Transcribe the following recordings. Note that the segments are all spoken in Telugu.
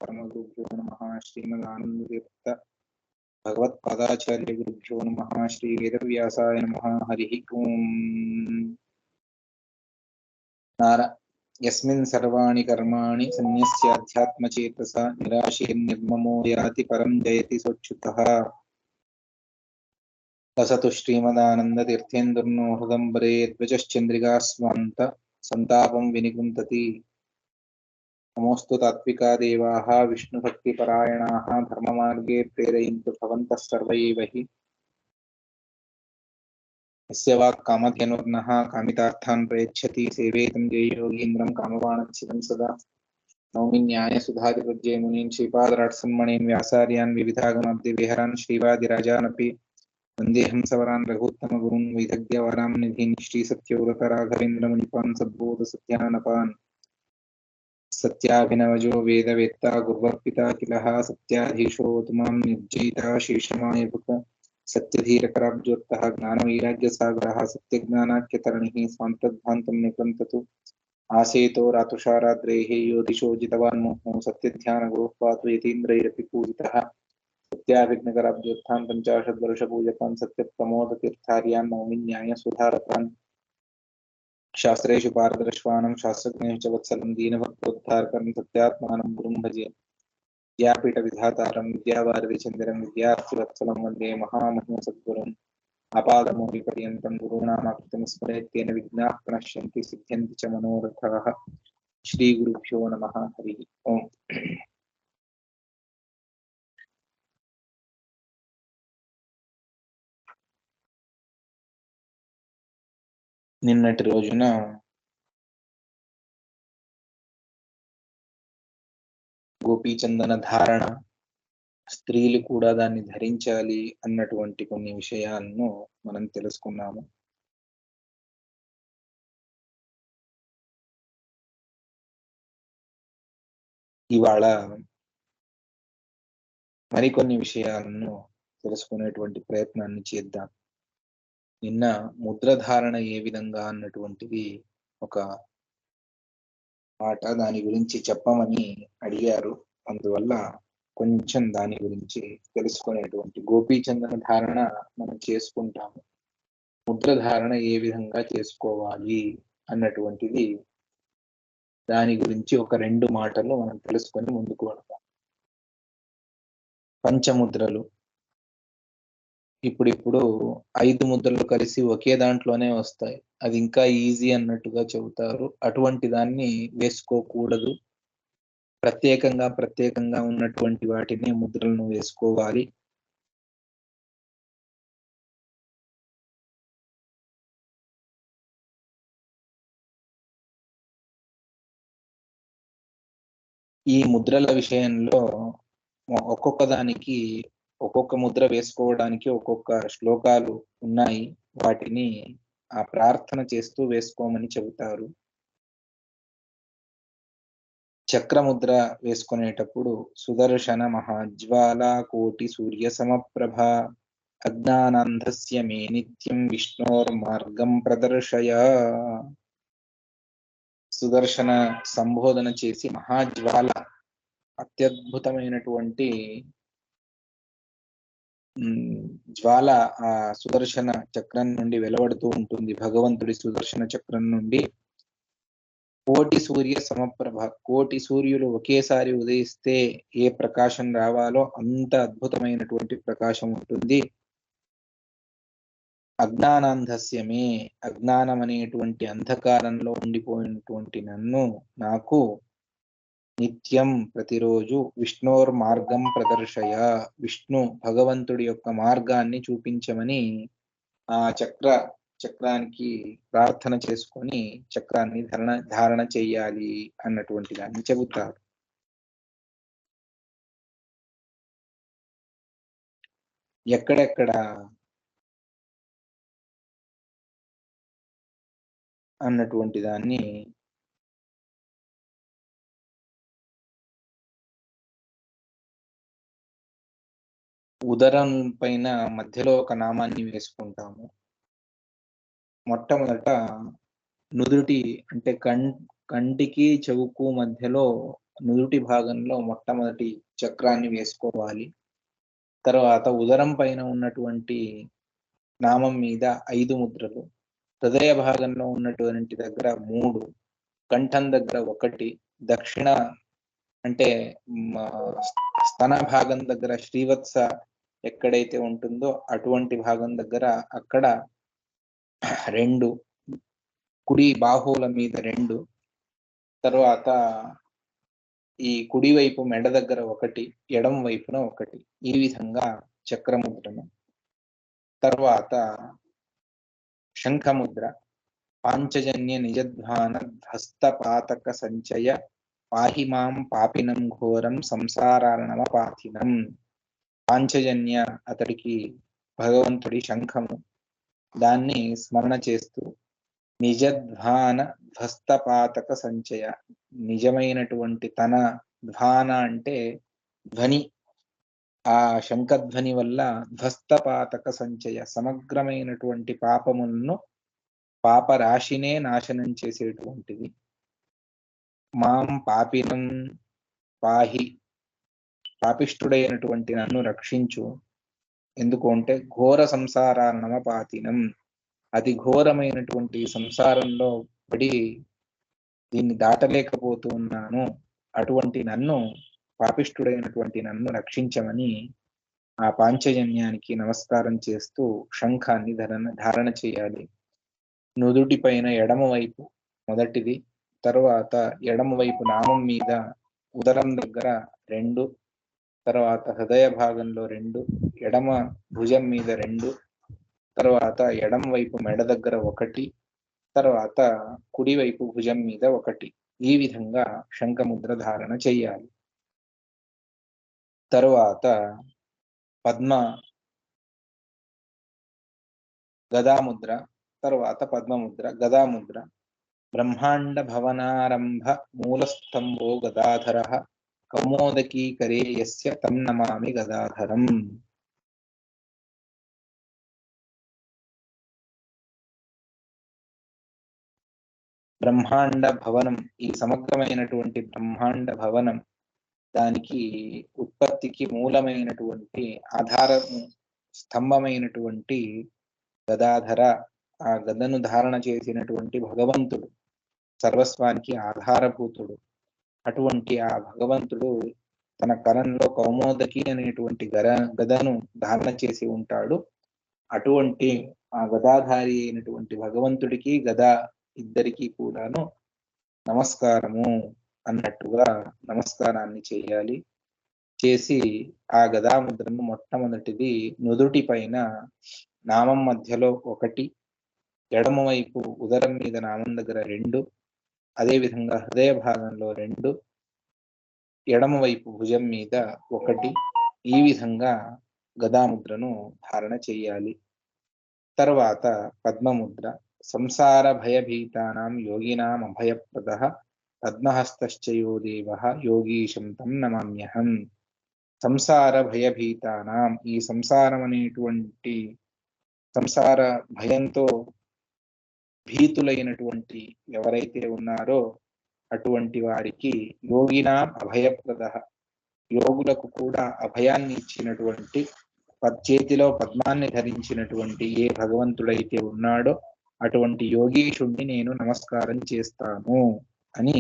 परमगुरुभ्यो नमः। श्रीमदानन्दतीर्थ भगवत्पादाचार्यगुरुभ्यो नमः। श्रीवेदव्यासाय नमः। हरिः ओम्। यस्मिन् सर्वाणि कर्माणि सन्न्यस्याध्यात्मचेतसा निराशीर्निर्ममो याति परं जयति सोच्युतः। वसतु श्रीमदानन्दतीर्थेन्दुर्नो हृदम्बरे ध्वजश्चन्द्रिका स्वान्त सन्तापं विनिकुन्तति। नमोऽस्तु तात्विका देवाः विष्णुभक्तिपरायणाः धर्ममार्गे प्रेरयन्तु भवन्तः सर्व एव हि। यस्य वाक्कामधेनुर्नः कामितार्थान् प्रयच्छति सेवेतं जययोगीन्द्रं कामवाणच्छिदं सदा। नौमि न्यायसुधादिपद्ये मुनीन् श्रीपादराट्सन्मणीन् व्यासार्यान् विविधागमाब्धिविहरान् श्रीवादिराजानपि वन्देऽहं सवरान् रघुत्तमगुरून् वैदग्ध्यवरां निधीन् श्रीसत्यव्रतराघवेन्द्रमुनिपान् सद्बोधसत्यानपान्। सत्याभिनवजो वेदवेत्ता गुरुवर्पिता किलः सत्याधीशो तुमां निर्जयिता शीर्षमायभुक सत्यधीरकराब्जोत्तः ज्ञानवैराग्यसागरः सत्यज्ञानाख्यतरणिः स्वान्तध्वान्तं निकृन्ततु आसेतो रातुषाराद्रेः यो दिशो जितवान्मुहुः सत्यध्यानगुरुः पातु यतीन्द्रैरपि पूजितः सत्याभिघ्नकराब्जोत्थान् पञ्चाशद्वर्षपूजकान् सत्यप्रमोदतीर्थार्यान् नौमि न्यायसुधारकान् शास्त्रेषु पारदर्शवानं शास्त्रज्ञेषु च वत्सलं दीनभक्तोद्धारकं सत्यात्मानं गुरुं भजे। विद्यापीठविधातारं विद्यावारिधिचन्द्रं विद्यार्थिवत्सलं वन्दे महामहिमसद्गुरुम् आपादमौलिपर्यन्तं गुरूणामाकृतिं स्मरेत् तेन विघ्नाः प्रणश्यन्ति सिद्ध्यन्ति च मनोरथाः। श्रीगुरुभ्यो नमः। हरिः ओम्। నిన్నటి రోజున గోపీచందన ధారణ, స్త్రీలు కూడా దాన్ని ధరించాలి అన్నటువంటి కొన్ని విషయాలను మనం తెలుసుకున్నాము. ఇవాళ మరికొన్ని విషయాలను తెలుసుకునేటువంటి ప్రయత్నాన్ని చేద్దాం. నిన్న ముద్రధారణ ఏ విధంగా అన్నటువంటిది ఒక మాట, దాని గురించి చెప్పమని అడిగారు. అందువల్ల కొంచెం దాని గురించి తెలుసుకునేటువంటి గోపీచందన ధారణ మనం చేసుకుంటాము. ముద్రధారణ ఏ విధంగా చేసుకోవాలి అన్నటువంటిది దాని గురించి ఒక 2 మాటలు మనం తెలుసుకొని ముందుకు వెళ్తాం. పంచముద్రలు ఇప్పుడు 5 ముద్రలు కలిసి ఒకే దాంట్లోనే వస్తాయి. అది ఇంకా ఈజీ అన్నట్టుగా చెబుతారు. అటువంటి దాన్ని వేసుకోకూడదు. ప్రత్యేకంగా ఉన్నటువంటి వాటిని ముద్రలను వేసుకోవాలి. ఈ ముద్రల విషయంలో ఒక్కొక్క దానికి ఒక్కొక్క ముద్ర వేసుకోవడానికి ఒక్కొక్క శ్లోకాలు ఉన్నాయి. వాటిని ఆ ప్రార్థన చేస్తూ వేసుకోమని చెబుతారు. చక్రముద్ర వేసుకునేటప్పుడు సుదర్శన మహాజ్వాలా కోటి సూర్య సమప్రభ అజ్ఞానాంధస్య మే నిత్యం విష్ణోర్మార్గం ప్రదర్శయ. సుదర్శన సంబోధన చేసి మహాజ్వాల, అత్యద్భుతమైనటువంటి జ్వాల ఆ సుదర్శన చక్రం నుండి వెలువడుతూ ఉంటుంది. భగవంతుడి సుదర్శన చక్రం నుండి కోటి సూర్య సమప్రభ, కోటి సూర్యులు ఒకేసారి ఉదయిస్తే ఏ ప్రకాశం రావాలో అంత అద్భుతమైనటువంటి ప్రకాశం ఉంటుంది. అజ్ఞానాంధస్యమే, అజ్ఞానం అనేటువంటి అంధకారంలో ఉండిపోయినటువంటి నన్ను, నాకు నిత్యం ప్రతిరోజు విష్ణోర్ మార్గం ప్రదర్శయ, విష్ణు భగవంతుడి యొక్క మార్గాన్ని చూపించమని ఆ చక్రానికి ప్రార్థన చేసుకొని చక్రాన్ని ధారణ చెయ్యాలి అన్నటువంటి దాన్ని చెబుతారు. ఎక్కడెక్కడ అన్నటువంటి దాన్ని ఉదరం పైన మధ్యలో ఒక నామాన్ని వేసుకుంటాము. మొట్టమొదట నుదుటి అంటే కంటికి చెవుకు మధ్యలో నుదుటి భాగంలో మొట్టమొదటి చక్రాన్ని వేసుకోవాలి. తర్వాత ఉదరం పైన ఉన్నటువంటి నామం మీద 5 ముద్రలు, హృదయ భాగంలో ఉన్నటువంటి దగ్గర 3, కంఠం దగ్గర 1, దక్షిణ అంటే స్తన భాగం దగ్గర శ్రీవత్స ఎక్కడైతే ఉంటుందో అటువంటి భాగం దగ్గర అక్కడ 2, కుడి బాహువుల మీద 2, తర్వాత ఈ కుడివైపు మెడ దగ్గర 1, ఎడమ వైపున 1, ఈ విధంగా చక్రముద్రను. తర్వాత శంఖముద్ర, పాంచజన్య నిజధ్వాన హస్తపాతక సంచయ పాహిమాం పాపినం ఘోరం సంసారార్ణవ పాతినం. పాంచజన్య అతడికి భగవంతుడి శంఖము, దాన్ని స్మరణ చేస్తూ నిజధ్వాన ధ్వస్తపాతక సంచయ, నిజమైనటువంటి తన ధ్వాన అంటే ధ్వని, ఆ శంఖధ్వని వల్ల ధ్వస్తపాతక సంచయ సమగ్రమైనటువంటి పాపములను, పాపరాశినే నాశనం చేసేటువంటిది. మాం పాపినం పాహి, పాపిష్ఠుడైనటువంటి నన్ను రక్షించు. ఎందుకు అంటే ఘోర సంసారార్ణవ పాతినం, అతి ఘోరమైనటువంటి సంసారంలో పడి దీన్ని దాటలేకపోతూ ఉన్నాను, అటువంటి నన్ను, పాపిష్ఠుడైనటువంటి నన్ను రక్షించమని ఆ పాంచజన్యానికి నమస్కారం చేస్తూ శంఖాన్ని ధారణ చేయాలి. నుదుటి పైన ఎడమ వైపు మొదటిది, తరువాత ఎడమ వైపు నామం మీద ఉదరం దగ్గర 2, తర్వాత హృదయ భాగంలో 2, ఎడమ భుజం మీద 2, తర్వాత ఎడమ వైపు మెడ దగ్గర 1, తర్వాత కుడివైపు భుజం మీద 1, ఈ విధంగా శంఖముద్ర ధారణ చెయ్యాలి. తరువాత గదాముద్ర, తర్వాత పద్మముద్ర. గదాముద్ర, బ్రహ్మాండ భవనారంభ మూలస్తంభో గదాధర కౌమోదకీకరే యస్య తం నమామి గదాధరం. బ్రహ్మాండ భవనం, ఈ సమగ్రమైనటువంటి బ్రహ్మాండ భవనం, దానికి ఉత్పత్తికి మూలమైనటువంటి ఆధారము, స్తంభమైనటువంటి గదాధర, ఆ గదను ధారణ చేసినటువంటి భగవంతుడు, సర్వస్వానికి ఆధారభూతుడు. అటువంటి ఆ భగవంతుడు తన కరంలో కౌమోదకి అనేటువంటి గదను ధారణ చేసి ఉంటాడు. అటువంటి ఆ గదాధారి అయినటువంటి భగవంతుడికి గదా ఇద్దరికి కూడాను నమస్కారము అన్నట్టుగా నమస్కారాన్ని చేయాలి. చేసి ఆ గదాముద్రను మొట్టమొదటిది నుదుటి పైన నామం మధ్యలో 1, ఎడమ వైపు ఉదరం మీద నామం దగ్గర 2, అదేవిధంగా హృదయ భాగంలో 2, ఎడమ వైపు భుజం మీద 1, ఈ విధంగా గదాముద్రను ధారణ చేయాలి. తర్వాత పద్మముద్ర, సంసార భయభీతానాం యోగినాం అభయప్రదః పద్మహస్తశ్చయో దేవః యోగీశం తం నమామ్యహం. సంసార భయభీతానాం, ఈ సంసారం అనేటువంటి సంసార భయంతో భీతులైనటువంటి ఎవరైతే ఉన్నారో అటువంటి వారికి యోగినాం అభయప్రదః, యోగులకు కూడా అభయాన్ని ఇచ్చినటువంటి, చేతిలో పద్మాన్ని ధరించినటువంటి ఏ భగవంతుడైతే ఉన్నాడో అటువంటి యోగీశుణ్ణి నేను నమస్కారం చేస్తాను అని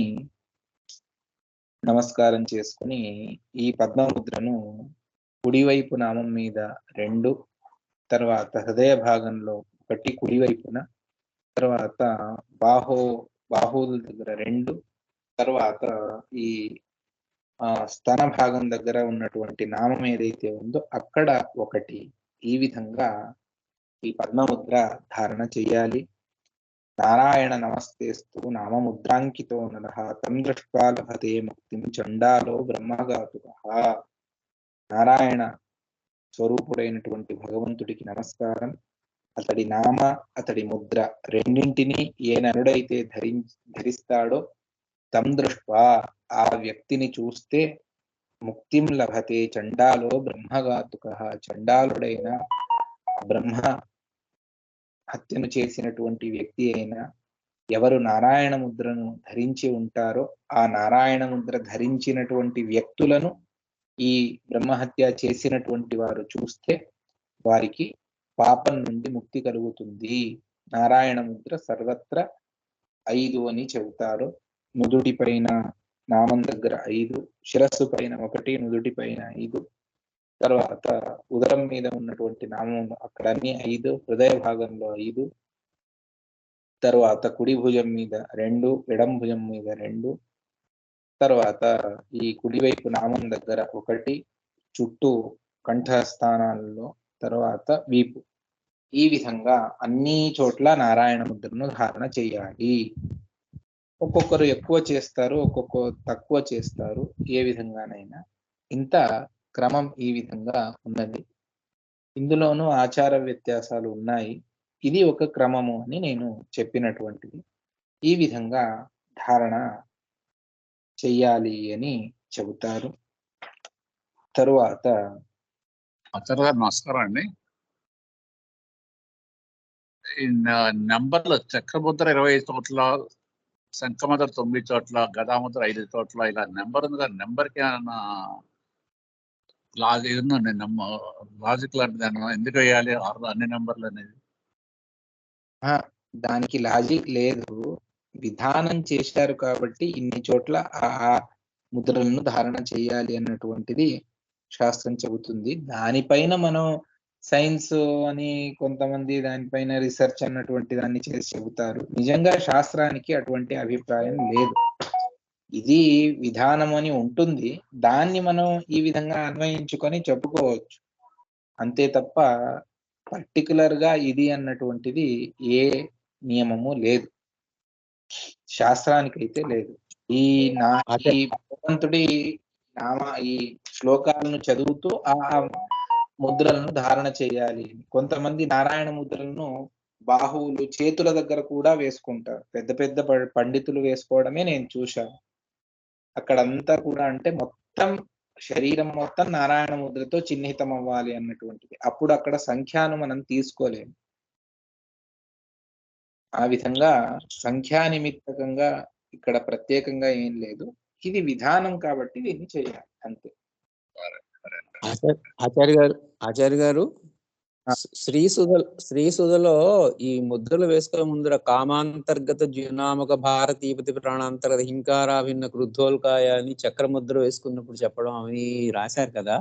నమస్కారం చేసుకుని ఈ పద్మముద్రను కుడివైపు నామం మీద 2, తర్వాత హృదయ భాగంలో 1 కుడివైపున, తర్వాత బాహువుల దగ్గర 2, తర్వాత ఈ స్తన భాగం దగ్గర ఉన్నటువంటి నామం ఏదైతే ఉందో అక్కడ 1, ఈ విధంగా ఈ పద్మముద్ర ధారణ చెయ్యాలి. నారాయణ నమస్తేస్తు నామముద్రాంకితో నరః తం దృష్ట్వా లభతే ముక్తిం చండాలో బ్రహ్మఘాతుకః. నారాయణ స్వరూపుడైనటువంటి భగవంతుడికి నమస్కారం. అతడి నామ, అతడి ముద్ర రెండింటినీ ఏ నరుడైతే ధరిస్తాడో తం దృష్ట్వా, ఆ వ్యక్తిని చూస్తే ముక్తిం లభతే చండాలో బ్రహ్మఘాతుకః, చండాలుడైన బ్రహ్మ హత్యను చేసినటువంటి వ్యక్తి అయిన ఎవరు నారాయణ ముద్రను ధరించి ఉంటారో ఆ నారాయణ ముద్ర ధరించినటువంటి వ్యక్తులను ఈ బ్రహ్మహత్య చేసినటువంటి వారు చూస్తే వారికి పాపం నుండి ముక్తి కలుగుతుంది. నారాయణ ముద్ర సర్వత్ర 5 అని చెబుతారు. నుదుటి పైన నామం దగ్గర 5, శిరస్సు పైన 1, నుదుటి పైన 5, తర్వాత ఉదరం మీద ఉన్నటువంటి నామం అక్కడ అన్ని 5, హృదయ భాగంలో 5, తర్వాత కుడి భుజం మీద 2, ఎడం భుజం మీద 2, తర్వాత ఈ కుడివైపు నామం దగ్గర 1, చుట్టూ కంఠస్థానాల్లో, తర్వాత వీపు. ఈ విధంగా అన్ని చోట్ల నారాయణ ముద్రను ధారణ చేయాలి. ఒక్కొక్కరు ఎక్కువ చేస్తారు, ఒక్కొక్కరు తక్కువ చేస్తారు. ఏ విధంగానైనా ఇంత క్రమం ఈ విధంగా ఉన్నది. ఇందులోనూ ఆచార వ్యత్యాసాలు ఉన్నాయి. ఇది ఒక క్రమము అని నేను చెప్పినటువంటిది. ఈ విధంగా ధారణ చెయ్యాలి అని చెబుతారు. తరువాత ఆచార్య గారు నమస్కారం అండి. ఈ నెంబర్లు చక్రముద్ర 20 చోట్ల, శంఖముద్ర 9 చోట్ల, గదాముద్ర 5 చోట్ల, ఇలా నెంబర్ ఉంది కదా, నెంబర్కి ఏమన్నా ఉందండి? లాజిక్ లాంటిది ఏమన్నా ఎందుకు వేయాలి అన్ని నెంబర్లు అనేది? దానికి లాజిక్ లేదు, విధానం చేశారు కాబట్టి ఇన్ని చోట్ల ఆ ముద్రలను ధారణ చేయాలి అన్నటువంటిది శాస్త్రం చెబుతుంది. దానిపైన మనం సైన్స్ అని కొంతమంది దానిపైన రీసెర్చ్ అన్నటువంటి దాన్ని చేసి చెబుతారు. నిజంగా శాస్త్రానికి అటువంటి అభిప్రాయం లేదు. ఇది విధానం అని ఉంటుంది, దాన్ని మనం ఈ విధంగా అన్వయించుకొని చెప్పుకోవచ్చు అంతే తప్ప పర్టికులర్ గా ఇది అన్నటువంటిది ఏ నియమము లేదు, శాస్త్రానికైతే లేదు. ఈ భగవంతుడి ఈ శ్లోకాలను చదువుతూ ఆ ముద్రలను ధారణ చేయాలి. కొంతమంది నారాయణ ముద్రలను బాహువులు, చేతుల దగ్గర కూడా వేసుకుంటారు. పెద్ద పెద్ద పండితులు వేసుకోవడమే నేను చూశాను. అక్కడంతా కూడా అంటే మొత్తం శరీరం మొత్తం నారాయణ ముద్రతో చిహ్నితం అవ్వాలి అన్నటువంటిది. అప్పుడు అక్కడ సంఖ్యాను మనం తీసుకోలేము. ఆ విధంగా సంఖ్యా నిమిత్తకంగా ఇక్కడ ప్రత్యేకంగా ఏం లేదు. ఇది విధానం కాబట్టి దీన్ని చేయాలి అంతే. ఆచార్య గారు శ్రీసుధలో ఈ ముద్రలు వేసుకునే ముందర కామాంతర్గత జ్యునామక భారతీపతి ప్రాణాంతర్గత హింకారాభిన్న క్రుద్ధోల్కాయ అని చక్రముద్ర వేసుకున్నప్పుడు చెప్పడం అవి రాశారు కదా,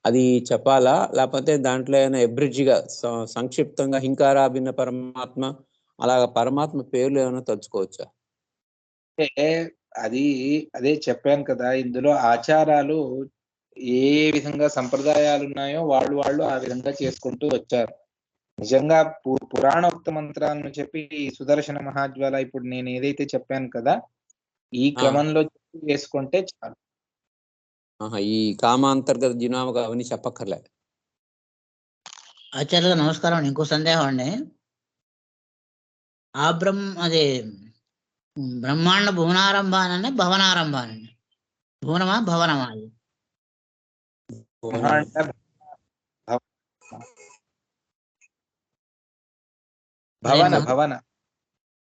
అది చెప్పాలా లేకపోతే దాంట్లో ఏమైనా ఎబ్రిడ్జిగా సంక్షిప్తంగా హింకారాభిన్న పరమాత్మ అలాగా పరమాత్మ పేర్లు ఏమైనా తలుచుకోవచ్చా? అదే చెప్పాను కదా, ఇందులో ఆచారాలు ఏ విధంగా సంప్రదాయాలు ఉన్నాయో వాళ్ళు ఆ విధంగా చేసుకుంటూ వచ్చారు. నిజంగా పురాణోక్త మంత్రాలను చెప్పి సుదర్శన మహాజ్వాల ఇప్పుడు నేను ఏదైతే చెప్పాను కదా, ఈ క్రమంలో వేసుకుంటే చాలు. ఈ కామాంతర్గత జినామక అవన్నీ చెప్పక్కర్లే. ఆచార్య నమస్కారం. ఇంకో సందేహం అండి. అదే బ్రహ్మాండ భువనారంభానండి భవనారంభానండి? భువనమా భవనమా? అది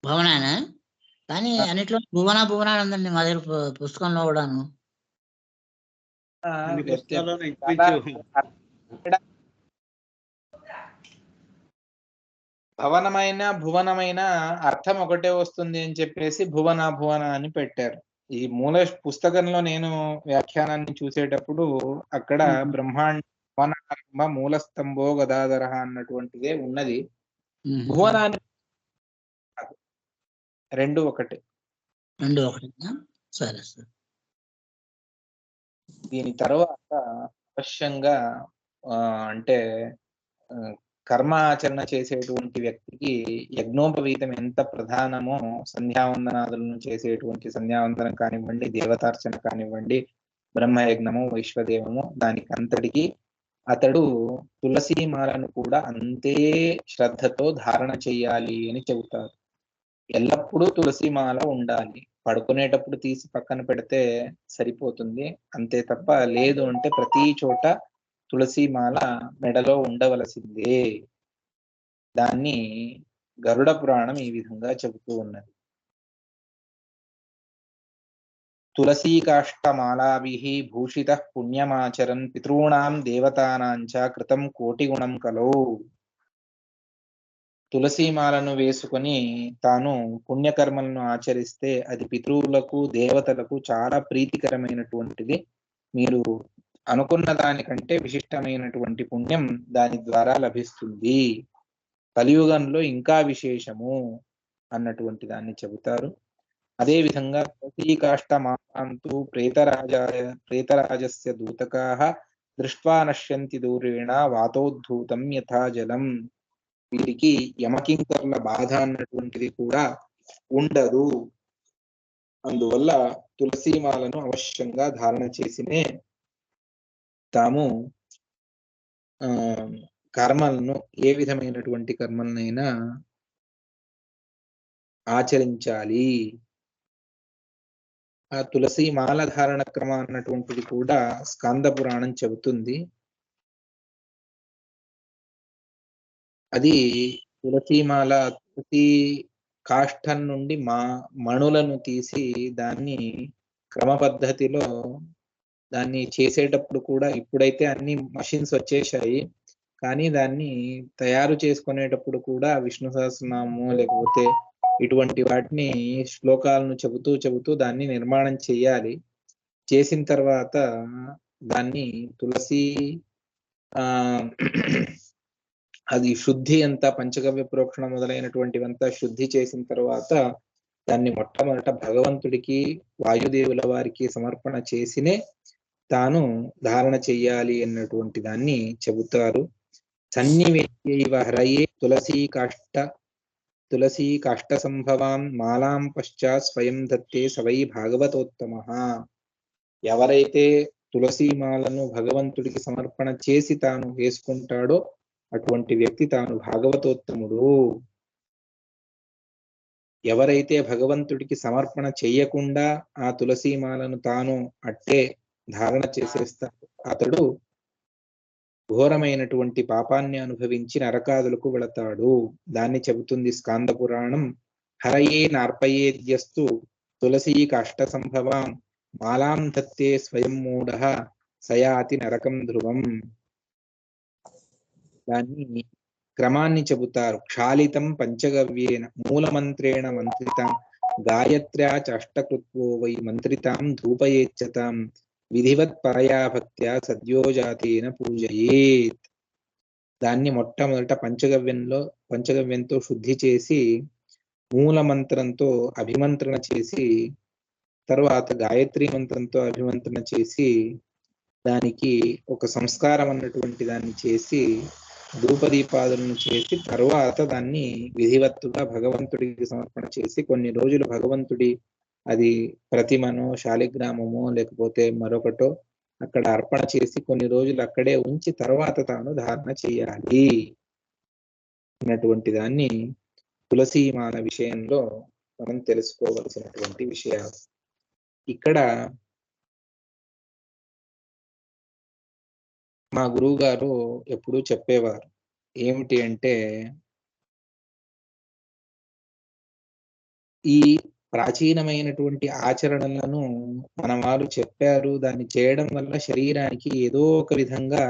భవనానా? కానీ అన్నిట్లో భువన ఉందండి మా దగ్గర పుస్తకంలో కూడాను. భవనమైన భువనమైన అర్థం ఒకటే వస్తుంది అని చెప్పేసి భువన అని పెట్టారు. ఈ మూల పుస్తకంలో నేను వ్యాఖ్యానాన్ని చూసేటప్పుడు అక్కడ బ్రహ్మాండ మూల స్తంభో గదాధర అన్నటువంటిదే ఉన్నది. భువనాన్ని రెండు ఒకటే. సరే సార్. దీని తర్వాత అవశ్యంగా అంటే కర్మ ఆచరణ చేసేటువంటి వ్యక్తికి యజ్ఞోపవీతం ఎంత ప్రధానమో, సంధ్యావందనాదులను చేసేటువంటి సంధ్యావందనం కానివ్వండి, దేవతార్చన కానివ్వండి, బ్రహ్మయజ్ఞము, వైశ్వదేవము, దానికి అంతటికి అతడు తులసీమాలను కూడా అంతే శ్రద్ధతో ధారణ చెయ్యాలి అని చెబుతారు. ఎల్లప్పుడూ తులసీమాల ఉండాలి. పడుకునేటప్పుడు తీసి పక్కన పెడితే సరిపోతుంది అంతే తప్ప, లేదు అంటే ప్రతి చోట తులసీమాల మెడలో ఉండవలసిందే. దాన్ని గరుడ పురాణం ఈ విధంగా చెబుతూ ఉన్నది. తులసీకాష్టమాలాభిః భూషితః పుణ్యమాచరన్ పితॄణాం దేవతానాం చ కృతం కోటిగుణం కలో. తులసీమాలను వేసుకొని తాను పుణ్యకర్మలను ఆచరిస్తే అది పితృవులకు దేవతలకు చాలా ప్రీతికరమైనటువంటిది. మీరు అనుకున్న దానికంటే విశిష్టమైనటువంటి పుణ్యం దాని ద్వారా లభిస్తుంది. కలియుగంలో ఇంకా విశేషము అన్నటువంటి దాన్ని చెబుతారు. అదే విధంగా తులసీకాష్టమాలాంతు ప్రేతరాజస్య దూతకాః దృష్ట్వా నశ్యంతి దూరేణ వాతోద్ధూతం యథా జలం. వీరికి యమకింకర్ల బాధ అన్నటువంటిది కూడా ఉండదు. అందువల్ల తులసీమాలను అవశ్యంగా ధారణ చేసినే తాము కర్మలను ఏ విధమైనటువంటి కర్మలనైనా ఆచరించాలి. ఆ తులసి మాల ధారణ క్రమం అన్నటువంటిది కూడా స్కంద పురాణం చెబుతుంది. అది తులసీమాల తులసి కాష్టం నుండి మణులను తీసి దాన్ని క్రమ పద్ధతిలో దాన్ని చేసేటప్పుడు కూడా, ఇప్పుడైతే అన్ని మషిన్స్ వచ్చేసాయి, కానీ దాన్ని తయారు చేసుకునేటప్పుడు కూడా విష్ణు సహస్రనామము లేకపోతే ఇటువంటి వాటిని శ్లోకాలను చెబుతూ దాన్ని నిర్మాణం చేయాలి. చేసిన తర్వాత దాన్ని తులసి అది శుద్ధి అంతా పంచగవ్య ప్రోక్షణ మొదలైనటువంటివంతా శుద్ధి చేసిన తర్వాత దాన్ని మొట్టమొదట భగవంతుడికి వాయుదేవుల వారికి సమర్పణ చేసినే తాను ధారణ చెయ్యాలి అన్నటువంటి దాన్ని చెబుతారు. సన్నివేద్యైవ హరయే తులసీ కాష్ట సంభవాం మాలాం పశ్చాత్ స్వయం దత్తే సవై భాగవతోత్తమః. ఎవరైతే తులసీ మాలను భగవంతుడికి సమర్పణ చేసి తాను వేసుకుంటాడో అటువంటి వ్యక్తి తాను భాగవతోత్తముడు. ఎవరైతే భగవంతుడికి సమర్పణ చెయ్యకుండా ఆ తులసీమాలను తాను అట్టే ధారణ చేసేస్తాడు అతడు ఘోరమైనటువంటి పాపాన్ని అనుభవించి నరకాదులకు వెళతాడు. దాన్ని చెబుతుంది స్కాంద పురాణం. హరయే నార్పయేద్యస్తు తులసీ కాష్ట సంభవాం మాలాం దత్తే స్వయం మూఢః సయాతి నరకం ధ్రువం. దాన్ని క్రమాన్ని చెబుతారు. క్షాళితం పంచగవ్యేన మూలమంత్రేణ మంత్రితాం గాయత్ర్యా చాష్టకృత్వో వై మంత్రితాం ధూపయేచ్చతాం విధివత్ పరయా భక్త్యా సద్యోజాతేన పూజయేత్. దాన్ని మొట్టమొదట పంచగవ్యంతో శుద్ధి చేసి మూల మంత్రంతో అభిమంత్రణ చేసి తర్వాత గాయత్రి మంత్రంతో అభిమంత్రణ చేసి దానికి ఒక సంస్కారం అన్నటువంటి దాన్ని చేసి ధూపదీపాదులను చేసి తర్వాత దాన్ని విధివత్తుగా భగవంతుడికి సమర్పణ చేసి కొన్ని రోజులు భగవంతుడి అది ప్రతిమనో శాలిగ్రామమో లేకపోతే మరొకటో అక్కడ అర్పణ చేసి కొన్ని రోజులు అక్కడే ఉంచి తర్వాత తాను ధారణ చేయాలి అన్నటువంటి దాన్ని తులసీమాల విషయంలో మనం తెలుసుకోవలసినటువంటి విషయాలు. ఇక్కడ మా గురువు గారు ఎప్పుడూ చెప్పేవారు ఏమిటి అంటే, ఈ ప్రాచీనమైనటువంటి ఆచరణలను మన వారు చెప్పారు, దాన్ని చేయడం వల్ల శరీరానికి ఏదో ఒక విధంగా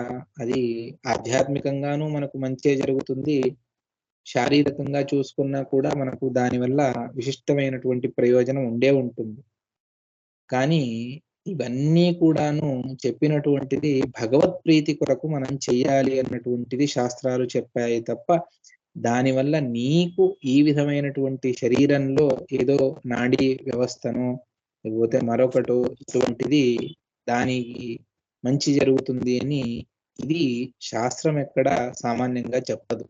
అది ఆధ్యాత్మికంగానూ మనకు మంచే జరుగుతుంది, శారీరకంగా చూసుకున్నా కూడా మనకు దానివల్ల విశిష్టమైనటువంటి ప్రయోజనం ఉండే ఉంటుంది. కానీ ఇవన్నీ కూడాను చెప్పినటువంటిది భగవత్ ప్రీతి కొరకు మనం చెయ్యాలి అన్నటువంటిది శాస్త్రాలు చెప్పాయి తప్ప దానివల్ల నీకు ఈ విధమైనటువంటి శరీరంలో ఏదో నాడీ వ్యవస్థను లేకపోతే మరొకటో ఇటువంటిది దానికి మంచి జరుగుతుంది అని ఇది శాస్త్రం ఎక్కడ సామాన్యంగా చెప్పదు.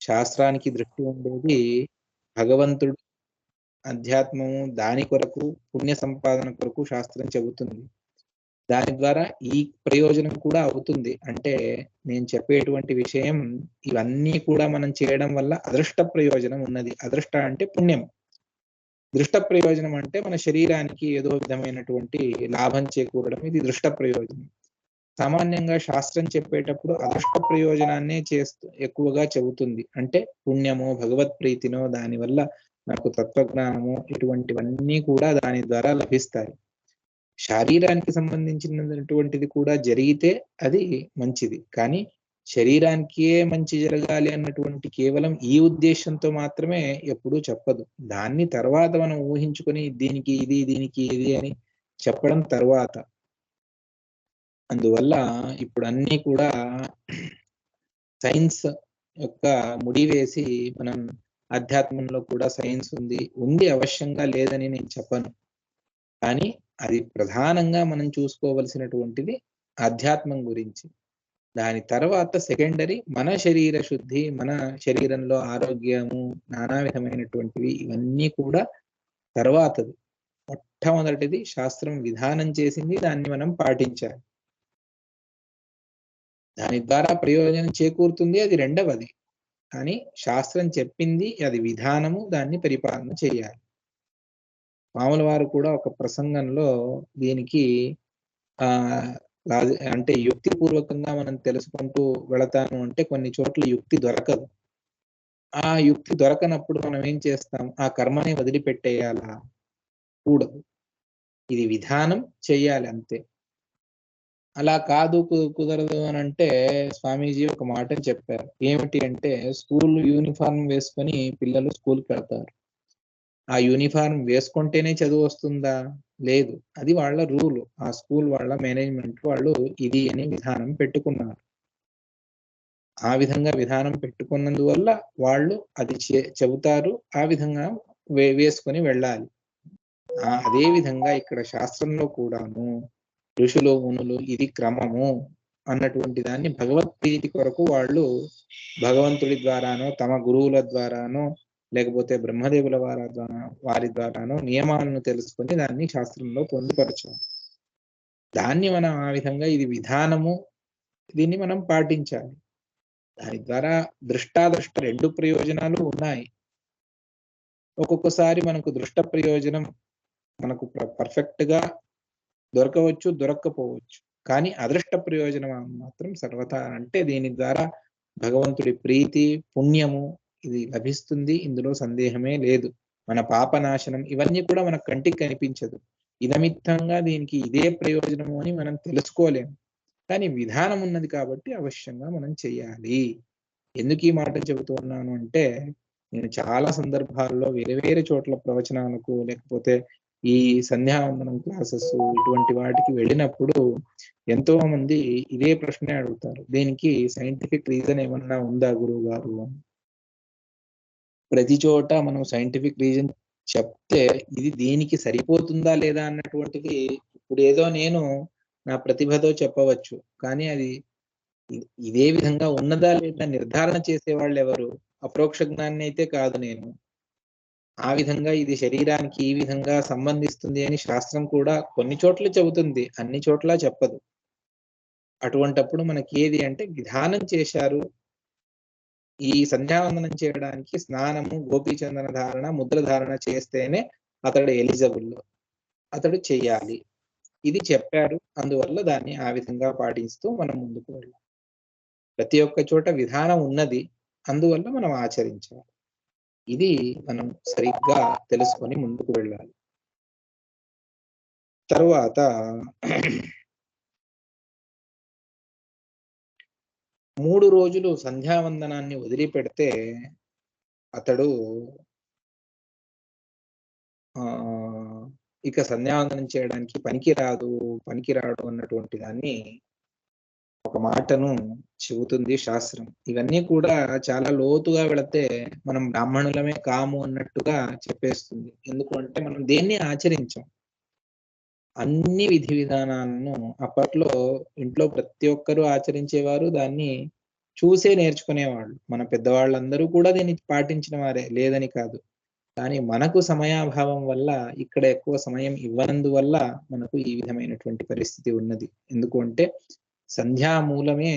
శాస్త్రానికి దృష్టి ఉండేది భగవంతుడు అధ్యాత్మము దాని కొరకు పుణ్య సంపాదన కొరకు శాస్త్రం చెబుతుంది. దాని ద్వారా ఈ ప్రయోజనం కూడా అవుతుంది. అంటే నేను చెప్పేటువంటి విషయం ఇవన్నీ కూడా మనం చేయడం వల్ల అదృష్ట ప్రయోజనం ఉన్నది. అదృష్ట అంటే పుణ్యం, దృష్ట ప్రయోజనం అంటే మన శరీరానికి ఏదో విధమైనటువంటి లాభం చేకూరడం, ఇది దృష్ట ప్రయోజనం. సామాన్యంగా శాస్త్రం చెప్పేటప్పుడు అదృష్ట ప్రయోజనాన్నే ఎక్కువగా చెబుతుంది. అంటే పుణ్యమో భగవత్ ప్రీతినో దానివల్ల నాకు తత్వజ్ఞానము ఇటువంటివన్నీ కూడా దాని ద్వారా లభిస్తాయి. శరీరానికి సంబంధించినటువంటిది కూడా జరిగితే అది మంచిది, కానీ శరీరానికే మంచి జరగాలి అన్నటువంటి కేవలం ఈ ఉద్దేశంతో మాత్రమే ఎప్పుడూ చెప్పదు. దాన్ని తర్వాత మనం ఊహించుకొని దీనికి ఇది దీనికి ఇది అని చెప్పడం తర్వాత. అందువల్ల ఇప్పుడు అన్నీ కూడా సైన్స్ యొక్క ముడి వేసి మనం ఆధ్యాత్మంలో కూడా సైన్స్ ఉంది అవశ్యంగా లేదని నేను చెప్పను, కానీ అది ప్రధానంగా మనం చూసుకోవలసినటువంటిది ఆధ్యాత్మం గురించి. దాని తర్వాత సెకండరీ మన శరీర శుద్ధి, మన శరీరంలో ఆరోగ్యము, నానా విధమైనటువంటివి ఇవన్నీ కూడా తర్వాతది. మొట్టమొదటిది శాస్త్రం విధానం చేసింది, దాన్ని మనం పాటించాలి. దాని ద్వారా ప్రయోజనం చేకూరుతుంది, అది రెండవది. కానీ శాస్త్రం చెప్పింది అది విధానము, దాన్ని పరిపాలన చేయాలి. మామూలు వారు కూడా ఒక ప్రసంగంలో దీనికి అంటే యుక్తిపూర్వకంగా మనం తెలుసుకుంటూ వెళతాను అంటే కొన్ని చోట్ల యుక్తి దొరకదు. ఆ యుక్తి దొరకనప్పుడు మనం ఏం చేస్తాం? ఆ కర్మని వదిలిపెట్టేయాలా? కూడదు. ఇది విధానం చెయ్యాలి అంతే. అలా కాదు కుదరదు అని అంటే స్వామీజీ ఒక మాట చెప్పారు. ఏమిటి అంటే, స్కూల్ యూనిఫామ్ వేసుకొని పిల్లలు స్కూల్కి వెళ్తారు. ఆ యూనిఫామ్ వేసుకుంటేనే చదువు వస్తుందా? లేదు. అది వాళ్ళ రూలు. ఆ స్కూల్ వాళ్ళ మేనేజ్మెంట్ వాళ్ళు ఇది అని విధానం పెట్టుకున్నారు. ఆ విధంగా విధానం పెట్టుకున్నందువల్ల వాళ్ళు అది చెబుతారు, ఆ విధంగా వేసుకొని వెళ్ళాలి. అదే విధంగా ఇక్కడ శాస్త్రంలో కూడాను ఋషులు మునులు ఇది క్రమము అన్నటువంటి దాన్ని భగవత్ ప్రీతి కొరకు వాళ్ళు భగవంతుడి ద్వారానో తమ గురువుల ద్వారానో లేకపోతే బ్రహ్మదేవుల వారి ద్వారానో నియమాలను తెలుసుకొని దాన్ని శాస్త్రంలో పొందుపరచాలి. దాన్ని మనం ఆ విధంగా ఇది విధానము, దీన్ని మనం పాటించాలి. దాని ద్వారా దృష్టాదృష్ట రెండు ప్రయోజనాలు ఉన్నాయి. ఒక్కొక్కసారి మనకు దృష్ట ప్రయోజనం మనకు పర్ఫెక్ట్ గా దొరకవచ్చు, దొరక్కపోవచ్చు. కానీ అదృష్ట ప్రయోజనం మాత్రం సర్వతా అంటే దీని ద్వారా భగవంతుడి ప్రీతి, పుణ్యము ఇది లభిస్తుంది. ఇందులో సందేహమే లేదు. మన పాపనాశనం ఇవన్నీ కూడా మన కంటికి కనిపించదు. ఇదమిత్తంగా దీనికి ఇదే ప్రయోజనము అని మనం తెలుసుకోలేము. కానీ విధానం ఉన్నది కాబట్టి అవశ్యంగా మనం చెయ్యాలి. ఎందుకు ఈ మాట చెబుతున్నాను అంటే, నేను చాలా సందర్భాల్లో వేరే వేరే చోట్ల ప్రవచనాలకు లేకపోతే ఈ సంధ్యావందనం క్లాసెస్ ఇటువంటి వాటికి వెళ్ళినప్పుడు ఎంతో మంది ఇదే ప్రశ్న అడుగుతారు. దీనికి సైంటిఫిక్ రీజన్ ఏమన్నా ఉందా గురువు గారు అని. ప్రతి చోట మనం సైంటిఫిక్ రీజన్ చెప్తే ఇది దీనికి సరిపోతుందా లేదా అన్నటువంటిది ఇప్పుడు ఏదో నేను నా ప్రతిభతో చెప్పవచ్చు, కానీ అది ఇదే విధంగా ఉన్నదా లేదా నిర్ధారణ చేసేవాళ్ళు ఎవరు? అప్రోక్ష జ్ఞాన్ని అయితే కాదు నేను. ఆ విధంగా ఇది శరీరానికి ఈ విధంగా సంబంధిస్తుంది అని శాస్త్రం కూడా కొన్ని చోట్ల చెబుతుంది, అన్ని చోట్ల చెప్పదు. అటువంటప్పుడు మనకి ఏది అంటే విధానం చేశారు. ఈ సంధ్యావందనం చేయడానికి స్నానము, గోపీచందన ధారణ, ముద్ర ధారణ చేస్తేనే అతడు ఎలిజిబుల్, అతడు చెయ్యాలి. ఇది చెప్పారు. అందువల్ల దాన్ని ఆ విధంగా పాటిస్తూ మనం ముందుకు వెళ్ళాలి. ప్రతి ఒక్క చోట విధానం ఉన్నది, అందువల్ల మనం ఆచరించాలి. ఇది మనం సరిగ్గా తెలుసుకొని ముందుకు వెళ్ళాలి. తరువాత 3 రోజులు సంధ్యావందనాన్ని వదిలిపెడితే అతడు ఇక సంధ్యావందనం చేయడానికి పనికిరాడు అన్నటువంటి దాన్ని ఒక మాటను చెబుతుంది శాస్త్రం. ఇవన్నీ కూడా చాలా లోతుగా వెళితే మనం బ్రాహ్మణులమే కాము అన్నట్టుగా చెప్పేస్తుంది. ఎందుకంటే మనం దేన్ని ఆచరించాం. అన్ని విధి విధానాలను అప్పట్లో ఇంట్లో ప్రతి ఒక్కరూ ఆచరించేవారు, దాన్ని చూసే నేర్చుకునేవాళ్ళు. మన పెద్దవాళ్ళందరూ కూడా దీన్ని పాటించిన వారే, లేదని కాదు. కానీ మనకు సమయాభావం వల్ల ఇక్కడ ఎక్కువ సమయం ఇవ్వనందువల్ల మనకు ఈ విధమైనటువంటి పరిస్థితి ఉన్నది. ఎందుకు అంటే సంధ్యామూలమే,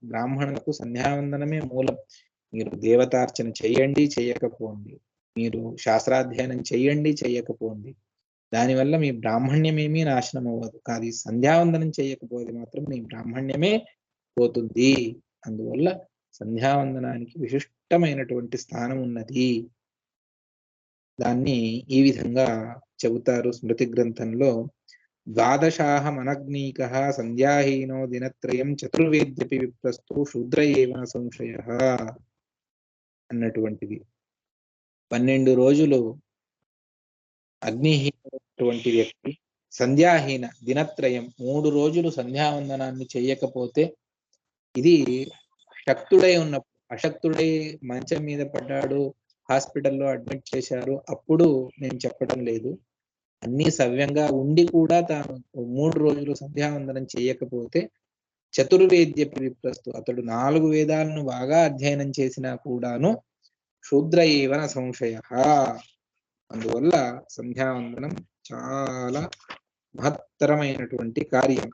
బ్రాహ్మణులకు సంధ్యావందనమే మూలం. మీరు దేవతార్చన చెయ్యండి, చెయ్యకపోండి, మీరు శాస్త్రాధ్యయనం చెయ్యండి, చెయ్యకపోండి, దానివల్ల మీ బ్రాహ్మణ్యమేమీ నాశనం అవ్వదు. కానీ సంధ్యావందనం చేయకపోతే మాత్రం మీ బ్రాహ్మణ్యమే పోతుంది. అందువల్ల సంధ్యావందనానికి విశిష్టమైనటువంటి స్థానం ఉన్నది. దాన్ని ఈ విధంగా చెబుతారు స్మృతి గ్రంథంలో. ద్వాదశాహమనగ్నీకః సంధ్యాహీనో దినత్రయం చతుర్వేద్యపి విప్రస్తు శూద్ర ఏవ న సంశయః అన్నటువంటిది. 12 రోజులు అగ్నిహీనటువంటి వ్యక్తి సంధ్యాహీన దినత్రయం 3 రోజులు సంధ్యావందనాన్ని చెయ్యకపోతే, ఇది శక్తుడై ఉన్నప్పుడు, అశక్తుడై మంచం మీద పడ్డాడు, హాస్పిటల్లో అడ్మిట్ చేశారు, అప్పుడు నేను చెప్పడం లేదు. అన్ని సవ్యంగా ఉండి కూడా తాను 3 రోజులు సంధ్యావందనం చేయకపోతే చతుర్వేద్య విప్రస్తు, అతడు 4 వేదాలను బాగా అధ్యయనం చేసినా కూడాను శూద్ర ఏవన సంశయ. అందువల్ల సంధ్యావందనం చాలా మహత్తరమైనటువంటి కార్యం.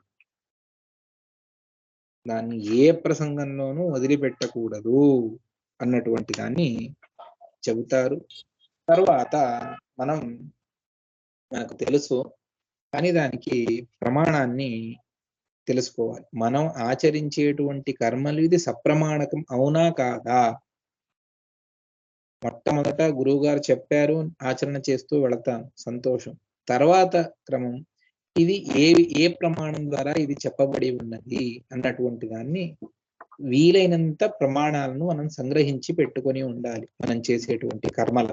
దాన్ని ఏ ప్రసంగంలోనూ వదిలిపెట్టకూడదు అన్నటువంటి దాన్ని చెబుతారు. తర్వాత మనకు తెలుసు, కానీ దానికి ప్రమాణాన్ని తెలుసుకోవాలి. మనం ఆచరించేటువంటి కర్మలు ఇది సప్రమాణకం అవునా కాదా? మొట్టమొదట గురువుగారు చెప్పారు, ఆచరణ చేస్తూ వెళతాను, సంతోషం. తర్వాత క్రమం ఇది ఏ ప్రమాణం ద్వారా ఇది చెప్పబడి ఉన్నది అన్నటువంటి దాన్ని వీలైనంత ప్రమాణాలను మనం సంగ్రహించి పెట్టుకొని ఉండాలి. మనం చేసేటువంటి కర్మల,